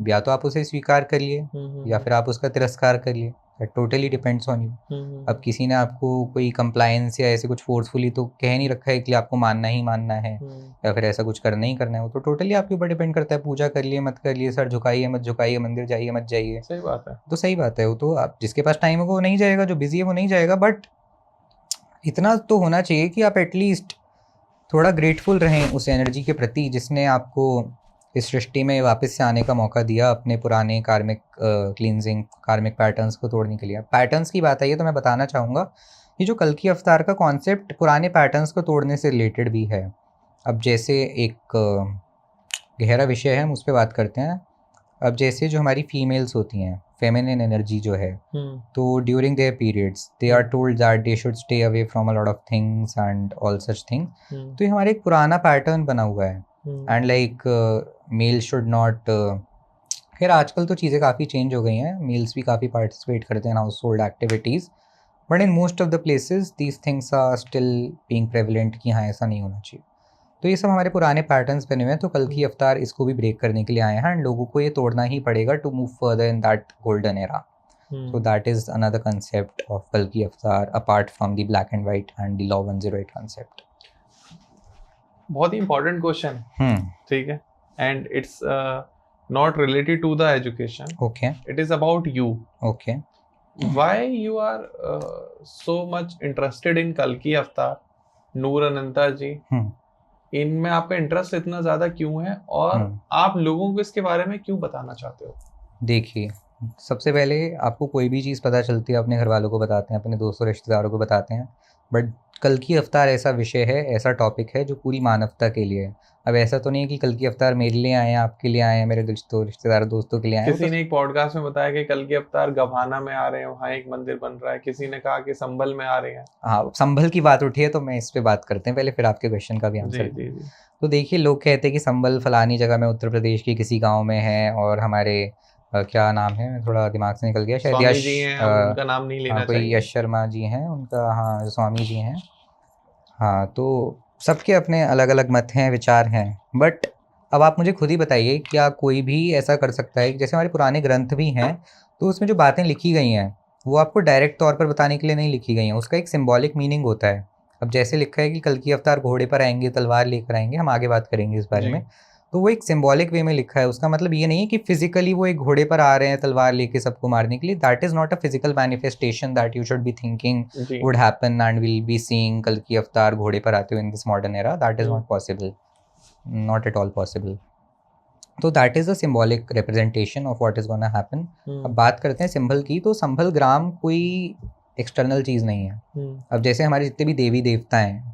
या तो आप उसे स्वीकार करिए या फिर आप उसका तिरस्कार करिए, टोटली डिपेंड्स ऑन यू। अब किसी ने आपको कोई कंप्लायंस या ऐसे कुछ फोर्सफुली तो कह नहीं रखा है कि आपको मानना ही मानना है या फिर ऐसा कुछ करना ही करना है। वो तो टोटली आपके ऊपर डिपेंड करता है। पूजा कर लिए मत कर लिए, सर झुकाइए मत झुकाइए, मंदिर जाइए मत जाइए, सही बात है। तो सही बात है। वो तो आप, जिसके पास टाइम होगा वो नहीं जाएगा, जो बिजी है वो नहीं जाएगा। बट इतना तो होना चाहिए कि आप एटलीस्ट थोड़ा ग्रेटफुल रहें उस एनर्जी के प्रति जिसने आपको इस सृष्टि में वापस से आने का मौका दिया, अपने पुराने कार्मिक क्लींजिंग, कार्मिक पैटर्न्स को तोड़ने के लिए। पैटर्न्स की बात आई है तो मैं बताना चाहूँगा कि जो कल्कि अवतार का कॉन्सेप्ट पुराने पैटर्न्स को तोड़ने से रिलेटेड भी है। अब जैसे एक गहरा विषय है, हम उस पर बात करते हैं। अब जैसे जो हमारी फीमेल्स होती हैं, फेमिनिन एनर्जी जो है, तो during their periods they are told that they should stay away from a lot of things and all such things. तो ये हमारा एक पुराना पैटर्न बना हुआ है। And like male should not, खैर आजकल तो चीज़ें काफ़ी चेंज हो गई हैं, मेल्स भी काफ़ी पार्टिसिपेट करते हैं house hold activities, but in most of the places these things are still being prevalent कि हाँ ऐसा नहीं होना चाहिए। तो ये सब हमारे पुराने पैटर्न्स बने हुए हैं। तो कल्कि अवतार इसको भी ब्रेक करने के लिए आए हैं, एंड लोगों को ये तोड़ना ही पड़ेगा to move further in that golden era. So that is another concept of Kalki Avatar apart from the black and white and the Law 108 concept. बहुत ही important question, ठीक है, and it's not related to the education. Okay. It is about you. Okay. Why you are so much interested in Kalki Avatar, नूर अनंता जी? इनमें आपका interest इतना ज़्यादा क्यों है, और आप लोगों को इसके बारे में क्यों बताना चाहते हो? देखिए, सबसे पहले आपको कोई भी चीज़ पता चलती है अपने घर वालों को बताते हैं, अपने दोस्तों रिश्तेदारों को बताते हैं, बट कल की अवतार ऐसा विषय है, ऐसा टॉपिक है जो पूरी मानवता के लिए है। अब ऐसा तो नहीं है कि कल की अवतार मेरे लिए आए हैं, आपके लिए आए हैं, मेरे रिश्तेदार दोस्तों के लिए आए हैं। किसी ने एक पॉडकास्ट में बताया कि कल के अवतार गभाना में आ रहे हैं, वहाँ एक मंदिर बन रहा है। किसी ने कहा कि संभल में आ रहे हैं। हाँ, संभल की बात उठी है तो मैं इस पे बात करते हैं पहले, फिर आपके क्वेश्चन का भी आंसर। जी जी। तो देखिए, लोग कहते हैं कि संभल फलानी जगह में उत्तर प्रदेश की किसी गांव में है, और हमारे क्या नाम है, थोड़ा दिमाग से निकल गया, शायद स्वामी यश, जी हैं, हम उनका नाम नहीं लेना कोई चाहिए। यश शर्मा जी हैं उनका, हाँ स्वामी जी हैं। हाँ, तो सबके अपने अलग अलग मत हैं, विचार हैं। बट अब आप मुझे खुद ही बताइए, क्या कोई भी ऐसा कर सकता है कि जैसे हमारे पुराने ग्रंथ भी हैं, तो उसमें जो बातें लिखी गई हैं वो आपको डायरेक्ट तौर पर बताने के लिए नहीं लिखी गई हैं, उसका एक सिंबॉलिक मीनिंग होता है। अब जैसे लिखा है कि कल की अवतार घोड़े पर आएंगे, तलवार लेकर आएंगे, हम आगे बात करेंगे इस बारे जी। में। तो वो एक सिंबॉलिक वे में लिखा है, उसका मतलब ये नहीं है कि फिजिकली वो एक घोड़े पर आ रहे हैं तलवार लेके सबको मारने के लिए। That is not a physical manifestation that you should be thinking ji. would happen and we'll be seeing कल की अवतार घोड़े पर आते हुए in this modern era. That is not possible, not at all possible. तो that is a symbolic representation of what is gonna happen. अब बात करते हैं संभल की, तो संभल ग्राम कोई एक्सटर्नल चीज़ नहीं है। अब जैसे हमारे जितने भी देवी देवता हैं,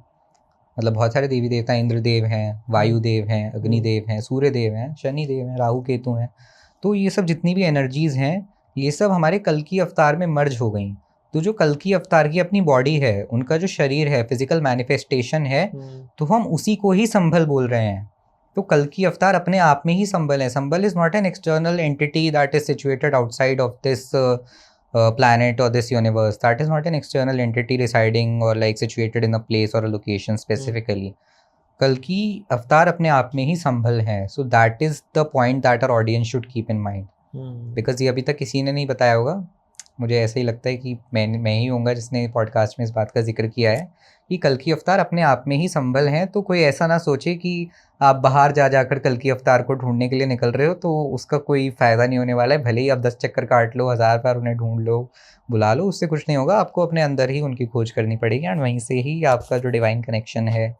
मतलब बहुत सारे देवी देवता हैं, इंद्रदेव हैं, वायुदेव हैं, अग्निदेव हैं, सूर्यदेव हैं, शनिदेव हैं, राहु केतु हैं, तो ये सब जितनी भी एनर्जीज हैं, ये सब हमारे कल की अवतार में मर्ज हो गई। तो जो कल की अवतार की अपनी बॉडी है, उनका जो शरीर है, फिजिकल मैनिफेस्टेशन है, तो हम उसी को ही संभल बोल रहे हैं। तो कल की अवतार अपने आप में ही संभल है। Sambhal is not an external entity that is situated outside of this planet or this universe. That is not an external entity residing or like situated in a place or a location specifically. कल की अवतार अपने आप में ही संभल है। So that is the point that our audience should keep in mind, because ये अभी तक किसी ने नहीं बताया होगा। मुझे ऐसा ही लगता है कि मैं ही होऊंगा जिसने पॉडकास्ट में इस बात का जिक्र किया है कि कल की अवतार अपने आप में ही संभल हैं। तो कोई ऐसा ना सोचे कि आप बाहर जा जाकर कल की अवतार को ढूंढने के लिए निकल रहे हो तो उसका कोई फ़ायदा नहीं होने वाला है। भले ही आप 10 चक्कर काट लो, 1000 बार उन्हें ढूंढ लो, बुला लो, उससे कुछ नहीं होगा। आपको अपने अंदर ही उनकी खोज करनी पड़ेगी एंड वहीं से ही आपका जो डिवाइन कनेक्शन है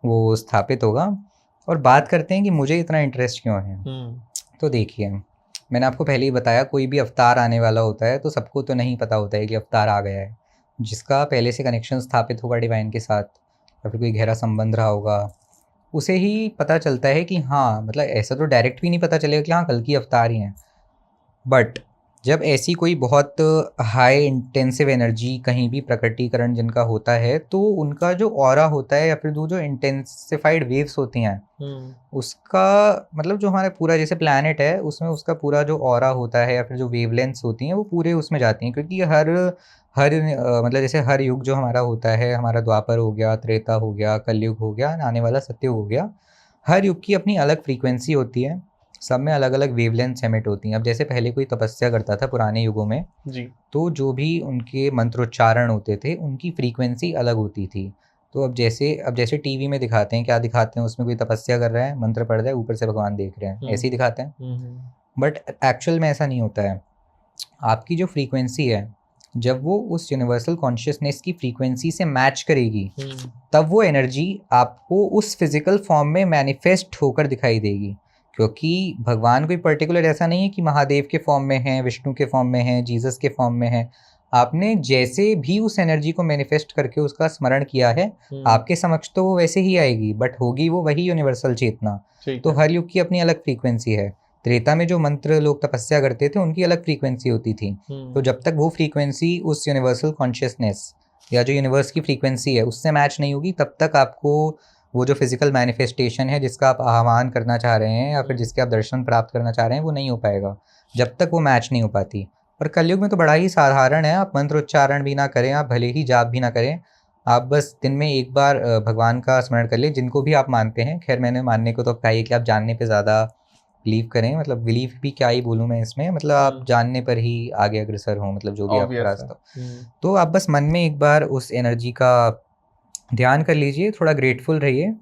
वो स्थापित होगा। और बात करते हैं कि मुझे इतना इंटरेस्ट क्यों है। तो देखिए, मैंने आपको पहले ही बताया, कोई भी अवतार आने वाला होता है तो सबको तो नहीं पता होता है कि अवतार आ गया है। जिसका पहले से कनेक्शन स्थापित होगा डिवाइन के साथ, या फिर कोई गहरा संबंध रहा होगा, उसे ही पता चलता है कि हाँ, मतलब ऐसा तो डायरेक्ट भी नहीं पता चलेगा कि हाँ कल की अवतार ही हैं। बट जब ऐसी कोई बहुत हाई इंटेंसिव एनर्जी कहीं भी प्रकटीकरण जिनका होता है, तो उनका जो ऑरा होता है या फिर जो इंटेंसिफाइड वेव्स होती हैं, उसका मतलब जो हमारा पूरा जैसे प्लैनेट है उसमें उसका पूरा जो ऑरा होता है या फिर जो वेवलेंथ्स होती हैं वो पूरे उसमें जाती हैं। क्योंकि हर मतलब जैसे हर युग जो हमारा होता है, हमारा द्वापर हो गया, त्रेता हो गया, कलयुग हो गया, आने वाला सत्ययुग हो गया, हर युग की अपनी अलग फ्रीक्वेंसी होती है, सब में अलग अलग वेवलेंथ एमिट होती हैं। अब जैसे पहले कोई तपस्या करता था पुराने युगों में जी, तो जो भी उनके मंत्रोच्चारण होते थे उनकी फ्रीक्वेंसी अलग होती थी। तो अब जैसे टीवी में दिखाते हैं, क्या दिखाते हैं, उसमें कोई तपस्या कर रहा है, मंत्र पढ़ रहा है, ऊपर से भगवान देख रहे हैं, ऐसे ही दिखाते हैं। बट एक्चुअल में ऐसा नहीं होता है। आपकी जो फ्रीक्वेंसी है, जब वो उस यूनिवर्सल कॉन्शियसनेस की फ्रीक्वेंसी से मैच करेगी, तब वो एनर्जी आपको उस फिजिकल फॉर्म में मैनिफेस्ट होकर दिखाई देगी। क्योंकि भगवान कोई पर्टिकुलर ऐसा नहीं है कि महादेव के फॉर्म में है, विष्णु के फॉर्म में है, जीसस के फॉर्म में है। आपने जैसे भी उस एनर्जी को मैनिफेस्ट करके उसका स्मरण किया है, आपके समक्ष तो वो वैसे ही आएगी, बट होगी वो वही यूनिवर्सल चेतना। तो हर युग की अपनी अलग फ्रीक्वेंसी है। त्रेता में जो मंत्र लोग तपस्या करते थे उनकी अलग फ्रीक्वेंसी होती थी। तो जब तक वो फ्रीक्वेंसी उस यूनिवर्सल कॉन्शियसनेस या जो यूनिवर्स की फ्रीक्वेंसी है उससे मैच नहीं होगी, तब तक आपको वो जो फिजिकल मैनिफेस्टेशन है जिसका आप आह्वान करना चाह रहे हैं या फिर जिसके आप दर्शन प्राप्त करना चाह रहे हैं वो नहीं हो पाएगा, जब तक वो मैच नहीं हो पाती। और कलयुग में तो बड़ा ही साधारण है, आप मंत्रोच्चारण भी ना करें, आप भले ही जाप भी ना करें, आप बस दिन में एक बार भगवान का स्मरण कर लें, जिनको भी आप मानते हैं। खैर मैंने मानने को तो कहा है कि आप जानने पे ज़्यादा बिलीव करें, मतलब बिलीव भी क्या ही बोलूँ मैं इसमें, मतलब आप जानने पर ही आगे अग्रसर हों, मतलब जो भी आपका रास्ता। तो आप बस मन में एक बार उस एनर्जी का ध्यान कर लीजिए, थोड़ा ग्रेटफुल रहिए,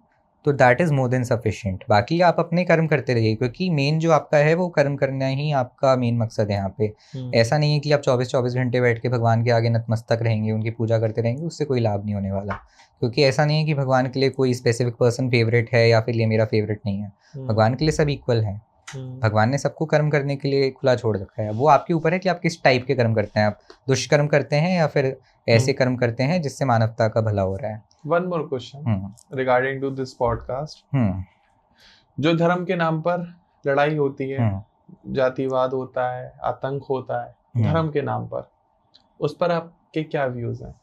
तो that is more than sufficient. बाकी आप अपने कर्म करते रहिए, क्योंकि मेन जो आपका है वो कर्म करना ही आपका मेन मकसद है यहाँ पे। ऐसा नहीं है कि आप 24-24 घंटे बैठ के भगवान के आगे नतमस्तक रहेंगे, उनकी पूजा करते रहेंगे, उससे कोई लाभ नहीं होने वाला। क्योंकि ऐसा नहीं है कि भगवान के लिए कोई स्पेसिफिक पर्सन फेवरेट है या फिर ये मेरा फेवरेट नहीं है। भगवान के लिए सब इक्वल है। भगवान ने सबको कर्म करने के लिए खुला छोड़ रखा है। वो आपके ऊपर है कि आप किस टाइप के कर्म करते हैं। आप दुष्कर्म करते हैं या फिर ऐसे कर्म करते हैं जिससे मानवता का भला हो रहा है। One more question regarding to this podcast. जो धर्म के नाम पर लड़ाई होती है, जातिवाद होता है, आतंक होता है धर्म के नाम पर, उस पर आपके क्या व्यूज हैं?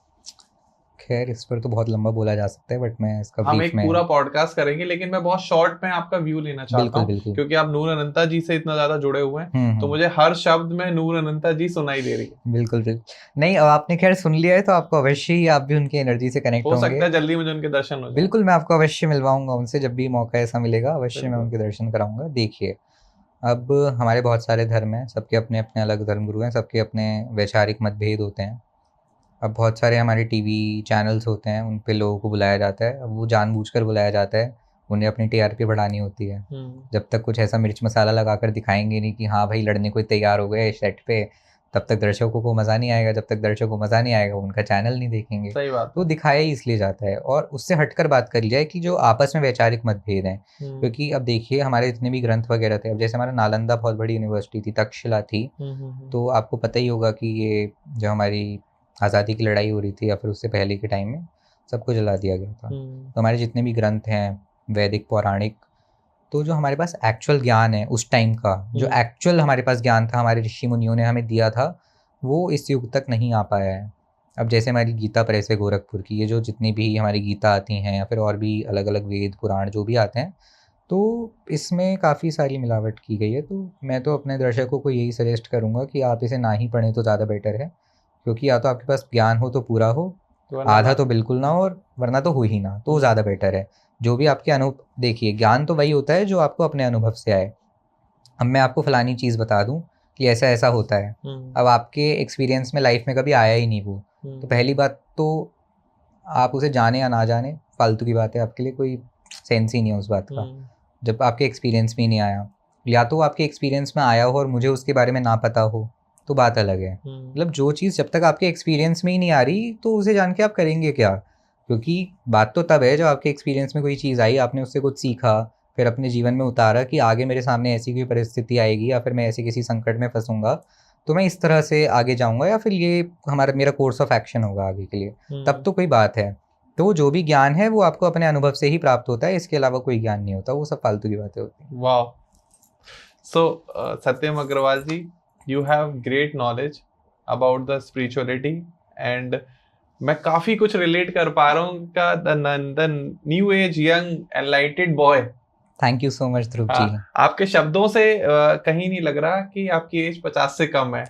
खैर इस पर तो बहुत लंबा बोला जा सकता है, बट मैं इसका हम एक पूरा पॉडकास्ट करेंगे, लेकिन मैं बहुत शॉर्ट में आपका व्यू लेना चाहता हूँ, क्योंकि आप नूर अनंता जी से इतना ज्यादा जुड़े हुए हैं, तो मुझे हर शब्द में नूर अनंता जी सुनाई दे रही है। बिल्कुल नहीं, अब आपने खैर सुन लिया है तो आपको अवश्य ही आप भी उनकी एनर्जी से कनेक्ट होंगे। हो सकता है जल्दी मुझे उनके दर्शन हो जाए। बिल्कुल, मैं आपको अवश्य मिलवाऊंगा उनसे, जब भी मौका ऐसा मिलेगा अवश्य मैं उनके दर्शन कराऊंगा। देखिए, अब हमारे बहुत सारे धर्म हैं, सबके अपने अपने अलग धर्मगुरु हैं, सबके अपने वैचारिक मतभेद होते हैं। अब बहुत सारे हमारे टीवी चैनल्स होते हैं, उन पे लोगों को बुलाया जाता है। अब वो जानबूझकर बुलाया जाता है, उन्हें अपनी टीआरपी बढ़ानी होती है। जब तक कुछ ऐसा मिर्च मसाला लगाकर दिखाएंगे नहीं कि हाँ भाई लड़ने को तैयार हो गए सेट पे, तब तक दर्शकों को मज़ा नहीं आएगा। जब तक दर्शकों को मज़ा नहीं आएगा उनका चैनल नहीं देखेंगे। सही बात। तो दिखाया ही इसलिए जाता है। और उससे हटकर बात कर जाए कि जो आपस में वैचारिक मतभेद हैं, क्योंकि अब देखिए हमारे जितने भी ग्रंथ वगैरह थे, अब जैसे हमारा नालंदा बहुत बड़ी यूनिवर्सिटी थी, तक्षशिला थी, तो आपको पता ही होगा कि ये जो हमारी आज़ादी की लड़ाई हो रही थी या फिर उससे पहले के टाइम में सबको जला दिया गया था। तो हमारे जितने भी ग्रंथ हैं वैदिक पौराणिक, तो जो हमारे पास एक्चुअल ज्ञान है उस टाइम का, जो एक्चुअल हमारे पास ज्ञान था, हमारे ऋषि मुनियों ने हमें दिया था, वो इस युग तक नहीं आ पाया है। अब जैसे हमारी गीता प्रेस है गोरखपुर की, ये जो जितनी भी हमारी गीता आती हैं या फिर और भी अलग अलग वेद पुराण जो भी आते हैं, तो इसमें काफ़ी सारी मिलावट की गई है। तो मैं तो अपने दर्शकों को यही सजेस्ट करूँगा कि आप इसे ना ही पढ़ें तो ज़्यादा बेटर है, क्योंकि या तो आपके पास ज्ञान हो तो पूरा हो, आधा तो बिल्कुल ना हो, और वरना तो हो ही ना, तो ज़्यादा बेटर है। जो भी आपके अनुभव, देखिए ज्ञान तो वही होता है जो आपको अपने अनुभव से आए। अब मैं आपको फलानी चीज़ बता दूं कि ऐसा ऐसा होता है, अब आपके एक्सपीरियंस में लाइफ में कभी आया ही नहीं वो, तो पहली बात तो आप उसे जाने या ना जाने फालतू की बात है, आपके लिए कोई सेंस ही नहीं है उस बात का, जब आपके एक्सपीरियंस में ही नहीं आया। या तो आपके एक्सपीरियंस में आया हो और मुझे उसके बारे में ना पता हो तो बात अलग है। मतलब जो चीज़ जब तक आपके एक्सपीरियंस में ही नहीं आ रही तो उसे जान के आप करेंगे क्या? क्योंकि बात तो तब है जब आपके एक्सपीरियंस में कोई चीज़ आई, आपने उससे कुछ सीखा, फिर अपने जीवन में उतारा कि आगे मेरे सामने ऐसी कोई परिस्थिति आएगी या फिर मैं ऐसे किसी संकट में फंसूंगा तो मैं इस तरह से आगे जाऊंगा, या फिर ये मेरा कोर्स ऑफ एक्शन होगा आगे के लिए, तब तो कोई बात है। तो जो भी ज्ञान है वो आपको अपने अनुभव से ही प्राप्त होता है, इसके अलावा कोई ज्ञान नहीं होता, वो सब फालतू की बातें होती हैं। वाह। So Satyam Agarwal ji, you have great knowledge about the spirituality, and मैं काफी कुछ रिलेट कर पा रहा हूँ का the new age young enlightened boy. Thank you so much Dhruv ji. आपके शब्दों से कहीं नहीं लग रहा कि आपकी एज 50 से कम है।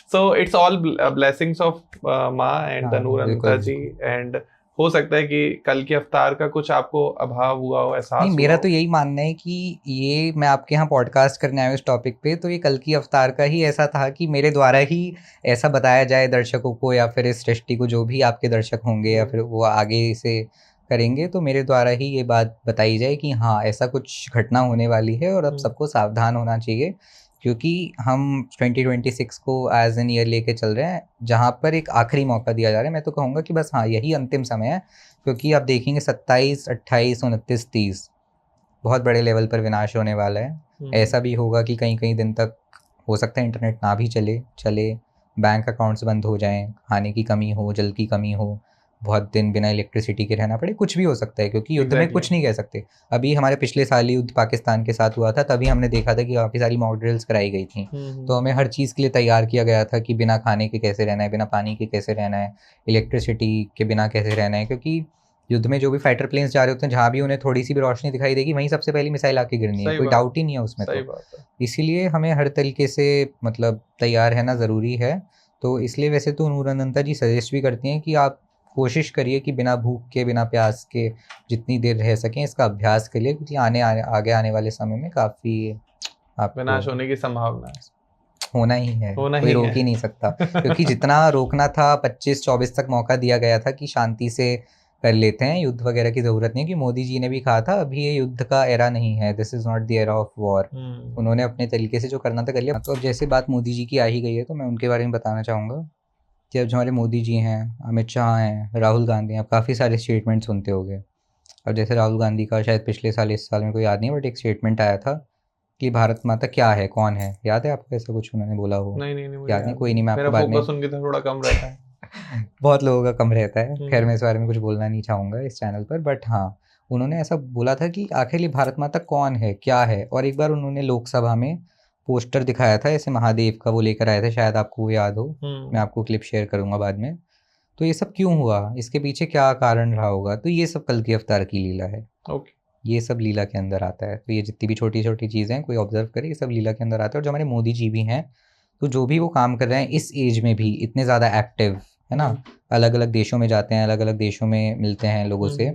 So it's all blessings of माँ and the Noor Ananta ji, and हो सकता है कि कल के अवतार का कुछ आपको अभाव हुआ हो, एहसास नहीं, मेरा तो यही मानना है कि ये मैं आपके यहाँ पॉडकास्ट करने आया हूँ इस टॉपिक पे, तो ये कल की अवतार का ही ऐसा था कि मेरे द्वारा ही ऐसा बताया जाए दर्शकों को, या फिर इस सृष्टि को, जो भी आपके दर्शक होंगे या फिर वो आगे इसे करेंगे, तो मेरे द्वारा ही ये बात बताई जाए कि हाँ ऐसा कुछ घटना होने वाली है और अब सबको सावधान होना चाहिए, क्योंकि हम 2026 को एज एन ईयर लेके चल रहे हैं जहाँ पर एक आखिरी मौका दिया जा रहा है। मैं तो कहूँगा कि बस हाँ यही अंतिम समय है, क्योंकि आप देखेंगे 27, 28, 29, 30 बहुत बड़े लेवल पर विनाश होने वाला है। ऐसा भी होगा कि कई कई दिन तक हो सकता है इंटरनेट ना भी चले, बैंक अकाउंट्स बंद हो जाएं, खाने की कमी हो, जल की कमी हो, बहुत दिन बिना इलेक्ट्रिसिटी के रहना पड़े, कुछ भी हो सकता है, क्योंकि युद्ध में कुछ नहीं कह सकते। अभी हमारे पिछले साल युद्ध पाकिस्तान के साथ हुआ था, तभी हमने देखा था कि काफ़ी सारी मॉक ड्रिल्स कराई गई थी, तो हमें हर चीज़ के लिए तैयार किया गया था कि बिना खाने के कैसे रहना है, बिना पानी के कैसे रहना है, इलेक्ट्रिसिटी के बिना कैसे रहना है, क्योंकि युद्ध में जो भी फाइटर प्लेन्स जा रहे होते हैं, जहाँ भी उन्हें थोड़ी सी भी रोशनी दिखाई देगी वहीं सबसे पहली मिसाइल आके गिरनी है, कोई डाउट ही नहीं है उसमें। तो इसीलिए हमें हर तरीके से मतलब तैयार रहना ज़रूरी है। तो इसलिए वैसे तो नूर अनंता जी सजेस्ट भी करती हैं कि आप कोशिश करिए कि बिना भूख के, बिना प्यास के जितनी देर रह सकें, इसका अभ्यास करिए, क्योंकि आगे आने वाले समय में काफ़ी विनाश होने की संभावना है, होना ही है, कोई रोक ही नहीं सकता। क्योंकि जितना रोकना था 25-24 तक मौका दिया गया था कि शांति से कर लेते हैं, युद्ध वगैरह की ज़रूरत नहीं, कि मोदी जी ने भी कहा था अभी ये युद्ध का एरा नहीं है, this is not the era of war. उन्होंने अपने तरीके से जो करना था कर लिया। तो अब जैसे बात मोदी जी की आ ही गई है तो मैं उनके बारे में बताना चाहूँगा कि अब जो हमारे मोदी जी हैं, अमित शाह हैं, राहुल गांधी हैं, अब काफ़ी सारे स्टेटमेंट सुनते हो गए। अब जैसे राहुल गांधी का शायद पिछले साल, इस साल में कोई याद नहीं, बट एक स्टेटमेंट आया था कि भारत माता क्या है, कौन है? याद है आपको ऐसा कुछ उन्होंने बोला हो? नहीं मुझे याद नहीं, कोई नहीं, मैं मेरा आपको बाद में फोकस उनकी तरफ थोड़ा कम रहता है। बहुत लोगों का कम रहता है, खैर मैं इस बारे में कुछ बोलना नहीं चाहूँगा इस चैनल पर, बट हाँ, उन्होंने ऐसा बोला था कि आखिर ये भारत माता कौन है, क्या है। और एक बार उन्होंने लोकसभा में पोस्टर दिखाया था ऐसे महादेव का, वो लेकर आए थे, शायद आपको वो याद हो, मैं आपको क्लिप शेयर करूँगा बाद में। तो ये सब क्यों हुआ, इसके पीछे क्या कारण रहा होगा, तो ये सब कल्कि अवतार की लीला है। ओके, ये सब लीला के अंदर आता है। तो ये जितनी भी छोटी छोटी चीज़ें हैं, कोई ऑब्जर्व करे, ये सब लीला के अंदर आता है। और जो हमारे मोदी जी भी हैं, तो जो भी वो काम कर रहे हैं इस एज में भी इतने ज़्यादा एक्टिव है ना, अलग अलग देशों में जाते हैं, अलग अलग देशों में मिलते हैं लोगों से,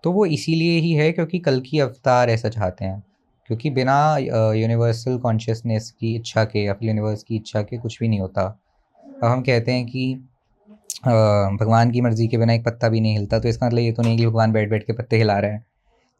तो वो इसीलिए ही है क्योंकि कल्कि अवतार ऐसा चाहते हैं। क्योंकि बिना यूनिवर्सल कॉन्शियसनेस की इच्छा के या फिर यूनिवर्स की इच्छा के कुछ भी नहीं होता। अब हम कहते हैं कि भगवान की मर्ज़ी के बिना एक पत्ता भी नहीं हिलता, तो इसका मतलब ये तो नहीं कि भगवान बैठ बैठ के पत्ते हिला रहे हैं।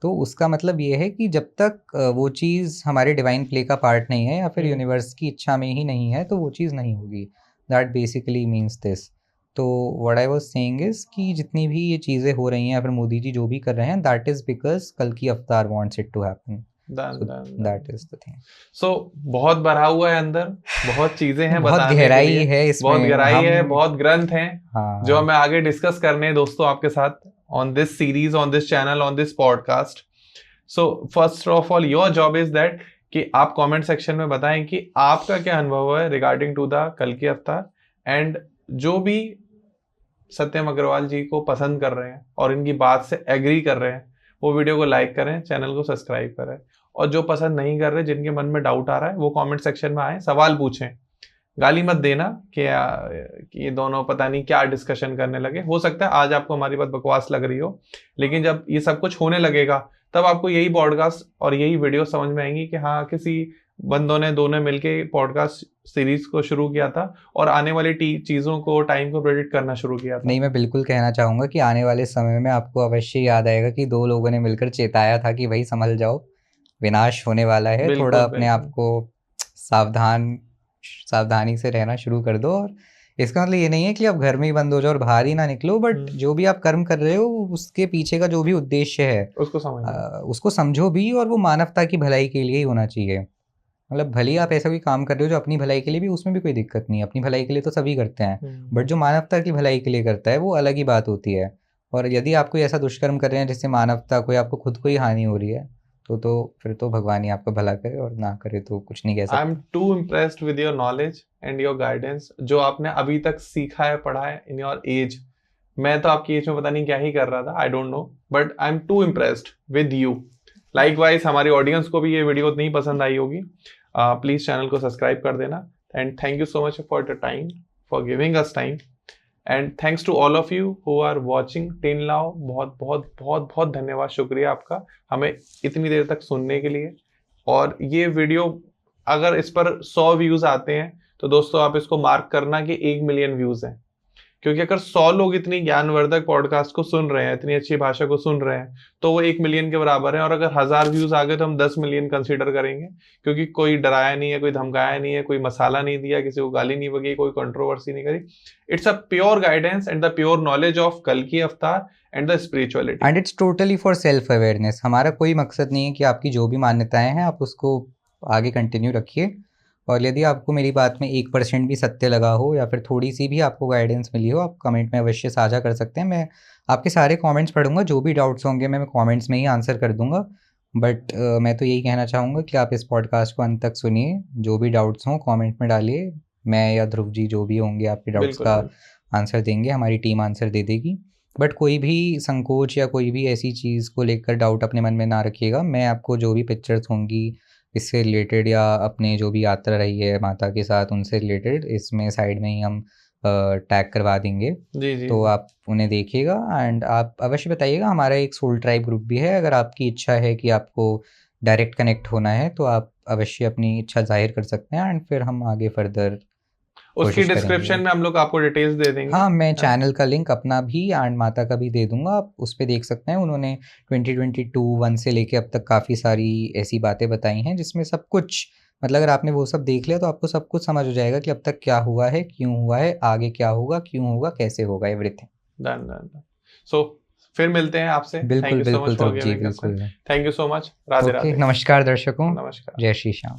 तो उसका मतलब ये है कि जब तक वो चीज़ हमारे डिवाइन प्ले का पार्ट नहीं है या फिर यूनिवर्स की इच्छा में ही नहीं है, तो वो चीज़ नहीं होगी। That basically means this. तो what I was saying is कि जितनी भी ये चीज़ें हो रही हैं या फिर मोदी जी जो भी कर रहे हैं, दैट इज़ बिकॉज़ कल्कि avatar wants it to happen. So that is the thing. So बहुत भरा हुआ है अंदर, बहुत चीजें हैं बहुत बताने के गहराई लिए, है इसमें, बहुत गहराई है, हम बहुत ग्रंथ हैं जो हाँ हमें आगे डिस्कस करने हैं दोस्तों आपके साथ on this series, on this channel, on this podcast. So first of all your job is that कि आप कमेंट सेक्शन में बताएं कि आपका क्या अनुभव है रिगार्डिंग टू द कल्कि अवतार, एंड जो भी सत्यम अग्रवाल जी को पसंद कर रहे हैं और इनकी बात से एग्री कर रहे हैं, वो वीडियो को लाइक करें, चैनल को सब्सक्राइब करें। और जो पसंद नहीं कर रहे, जिनके मन में डाउट आ रहा है, वो कमेंट सेक्शन में आए, सवाल पूछें, गाली मत देना कि ये दोनों पता नहीं क्या डिस्कशन करने लगे। हो सकता है आज आपको हमारी बात बकवास लग रही हो, लेकिन जब ये सब कुछ होने लगेगा तब आपको यही पॉडकास्ट और यही वीडियो समझ में आएंगी कि हाँ, किसी बंदों ने, दोनों मिलके पॉडकास्ट सीरीज को शुरू किया था और आने वाली चीजों को, टाइम को प्रेडिक्ट करना शुरू किया था। नहीं, मैं बिल्कुल कहना चाहूँगा कि आने वाले समय में आपको अवश्य याद आएगा कि 2 लोगों ने मिलकर चेताया था कि भाई संभल जाओ, विनाश होने वाला है, बिल्कुल, थोड़ा अपने आप बिल्कुल। को सावधानी से रहना शुरू कर दो। और इसका मतलब ये नहीं है कि आप घर में ही बंद हो जाओ और बाहर ही ना निकलो, बट जो भी आप कर्म कर रहे हो उसके पीछे का जो भी उद्देश्य है उसको समझो भी, और वो मानवता की भलाई के लिए ही होना चाहिए। मतलब भले ही आप ऐसा कोई काम कर रहे हो जो अपनी भलाई के लिए भी, उसमें भी कोई दिक्कत नहीं है, अपनी भलाई के लिए तो सभी करते हैं, बट जो मानवता की भलाई के लिए करता है वो अलग ही बात होती है। और यदि आप कोई ऐसा दुष्कर्म कर रहे हैं जिससे मानवता को या आपको खुद को ही हानि हो रही है, तो फिर तो भगवान ही आपका भला करे, और ना करे तो कुछ नहीं कह सकते। I am too impressed with your knowledge and your guidance, जो आपने अभी तक सीखा है, पढ़ा है इन योर एज। मैं तो आपकी एज में पता नहीं क्या ही कर रहा था, I don't know, but I am too impressed with you. Likewise हमारी ऑडियंस को भी ये वीडियो इतनी पसंद आई होगी। प्लीज चैनल को सब्सक्राइब कर देना, and thank you so much for the time, for giving us time, and thanks to all of you who are watching till now. बहुत बहुत बहुत बहुत धन्यवाद, शुक्रिया आपका हमें इतनी देर तक सुनने के लिए। और ये वीडियो अगर इस पर 100 व्यूज आते हैं तो दोस्तों आप इसको मार्क करना कि 1 मिलियन व्यूज हैं, क्योंकि अगर 100 लोग इतनी ज्ञानवर्धक पॉडकास्ट को सुन रहे हैं, इतनी अच्छी भाषा को सुन रहे हैं, तो वो 1 मिलियन के बराबर है। और अगर 1000 व्यूज आ गए तो हम 10 मिलियन कंसीडर करेंगे, क्योंकि कोई डराया नहीं है, कोई धमकाया नहीं है, कोई मसाला नहीं दिया, किसी को गाली नहीं बगी, कोई कंट्रोवर्सी नहीं करी। It's a pure guidance and the pure knowledge of कल्कि अवतार and the spirituality, and it's totally for self awareness. हमारा कोई मकसद नहीं है कि आपकी जो भी मान्यताएं हैं आप उसको आगे कंटिन्यू रखिए, और यदि आपको मेरी बात में 1% भी सत्य लगा हो या फिर थोड़ी सी भी आपको गाइडेंस मिली हो, आप कमेंट में अवश्य साझा कर सकते हैं। मैं आपके सारे कमेंट्स पढ़ूंगा, जो भी डाउट्स होंगे मैं कमेंट्स में ही आंसर कर दूंगा। बट मैं तो यही कहना चाहूँगा कि आप इस पॉडकास्ट को अंत तक सुनिए, जो भी डाउट्स हों कमेंट में डालिए, मैं या ध्रुव जी जो भी होंगे आपके डाउट्स का आंसर देंगे, हमारी टीम आंसर दे देगी। बट कोई भी संकोच या कोई भी ऐसी चीज़ को लेकर डाउट अपने मन में ना रखिएगा। मैं आपको जो भी पिक्चर्स होंगी इससे रिलेटेड या अपने जो भी यात्रा रही है माता के साथ उनसे रिलेटेड, इसमें साइड में ही हम टैग करवा देंगे, तो आप उन्हें देखिएगा। एंड आप अवश्य बताइएगा, हमारा एक सोल ट्राइब ग्रुप भी है, अगर आपकी इच्छा है कि आपको डायरेक्ट कनेक्ट होना है तो आप अवश्य अपनी इच्छा जाहिर कर सकते हैं, एंड फिर हम आगे फर्दर उसकी डिस्क्रिप्शन में हम लोग आपको डिटेल्स दे देंगे। हाँ, मैं चैनल का लिंक अपना भी एंड माता का भी दे दूंगा, आप उस पर देख सकते हैं। उन्होंने 2022 से लेके अब तक काफ़ी सारी ऐसी बातें बताई हैं जिसमें सब कुछ, मतलब अगर आपने वो सब देख लिया तो आपको सब कुछ समझ हो जाएगा कि अब तक क्या हुआ है, क्यों हुआ है, आगे क्या होगा, क्यों होगा, कैसे होगा, एवरीथिंग। Done done. सो फिर मिलते हैं आपसे। बिल्कुल थैंक यू सो बिल्कुल much for Dhruv ji, giving us. बिल्कुल। Thank you so much. Radhe okay, Radhe. नमस्कार दर्शकों, नमस्कार। जय श्री श्याम।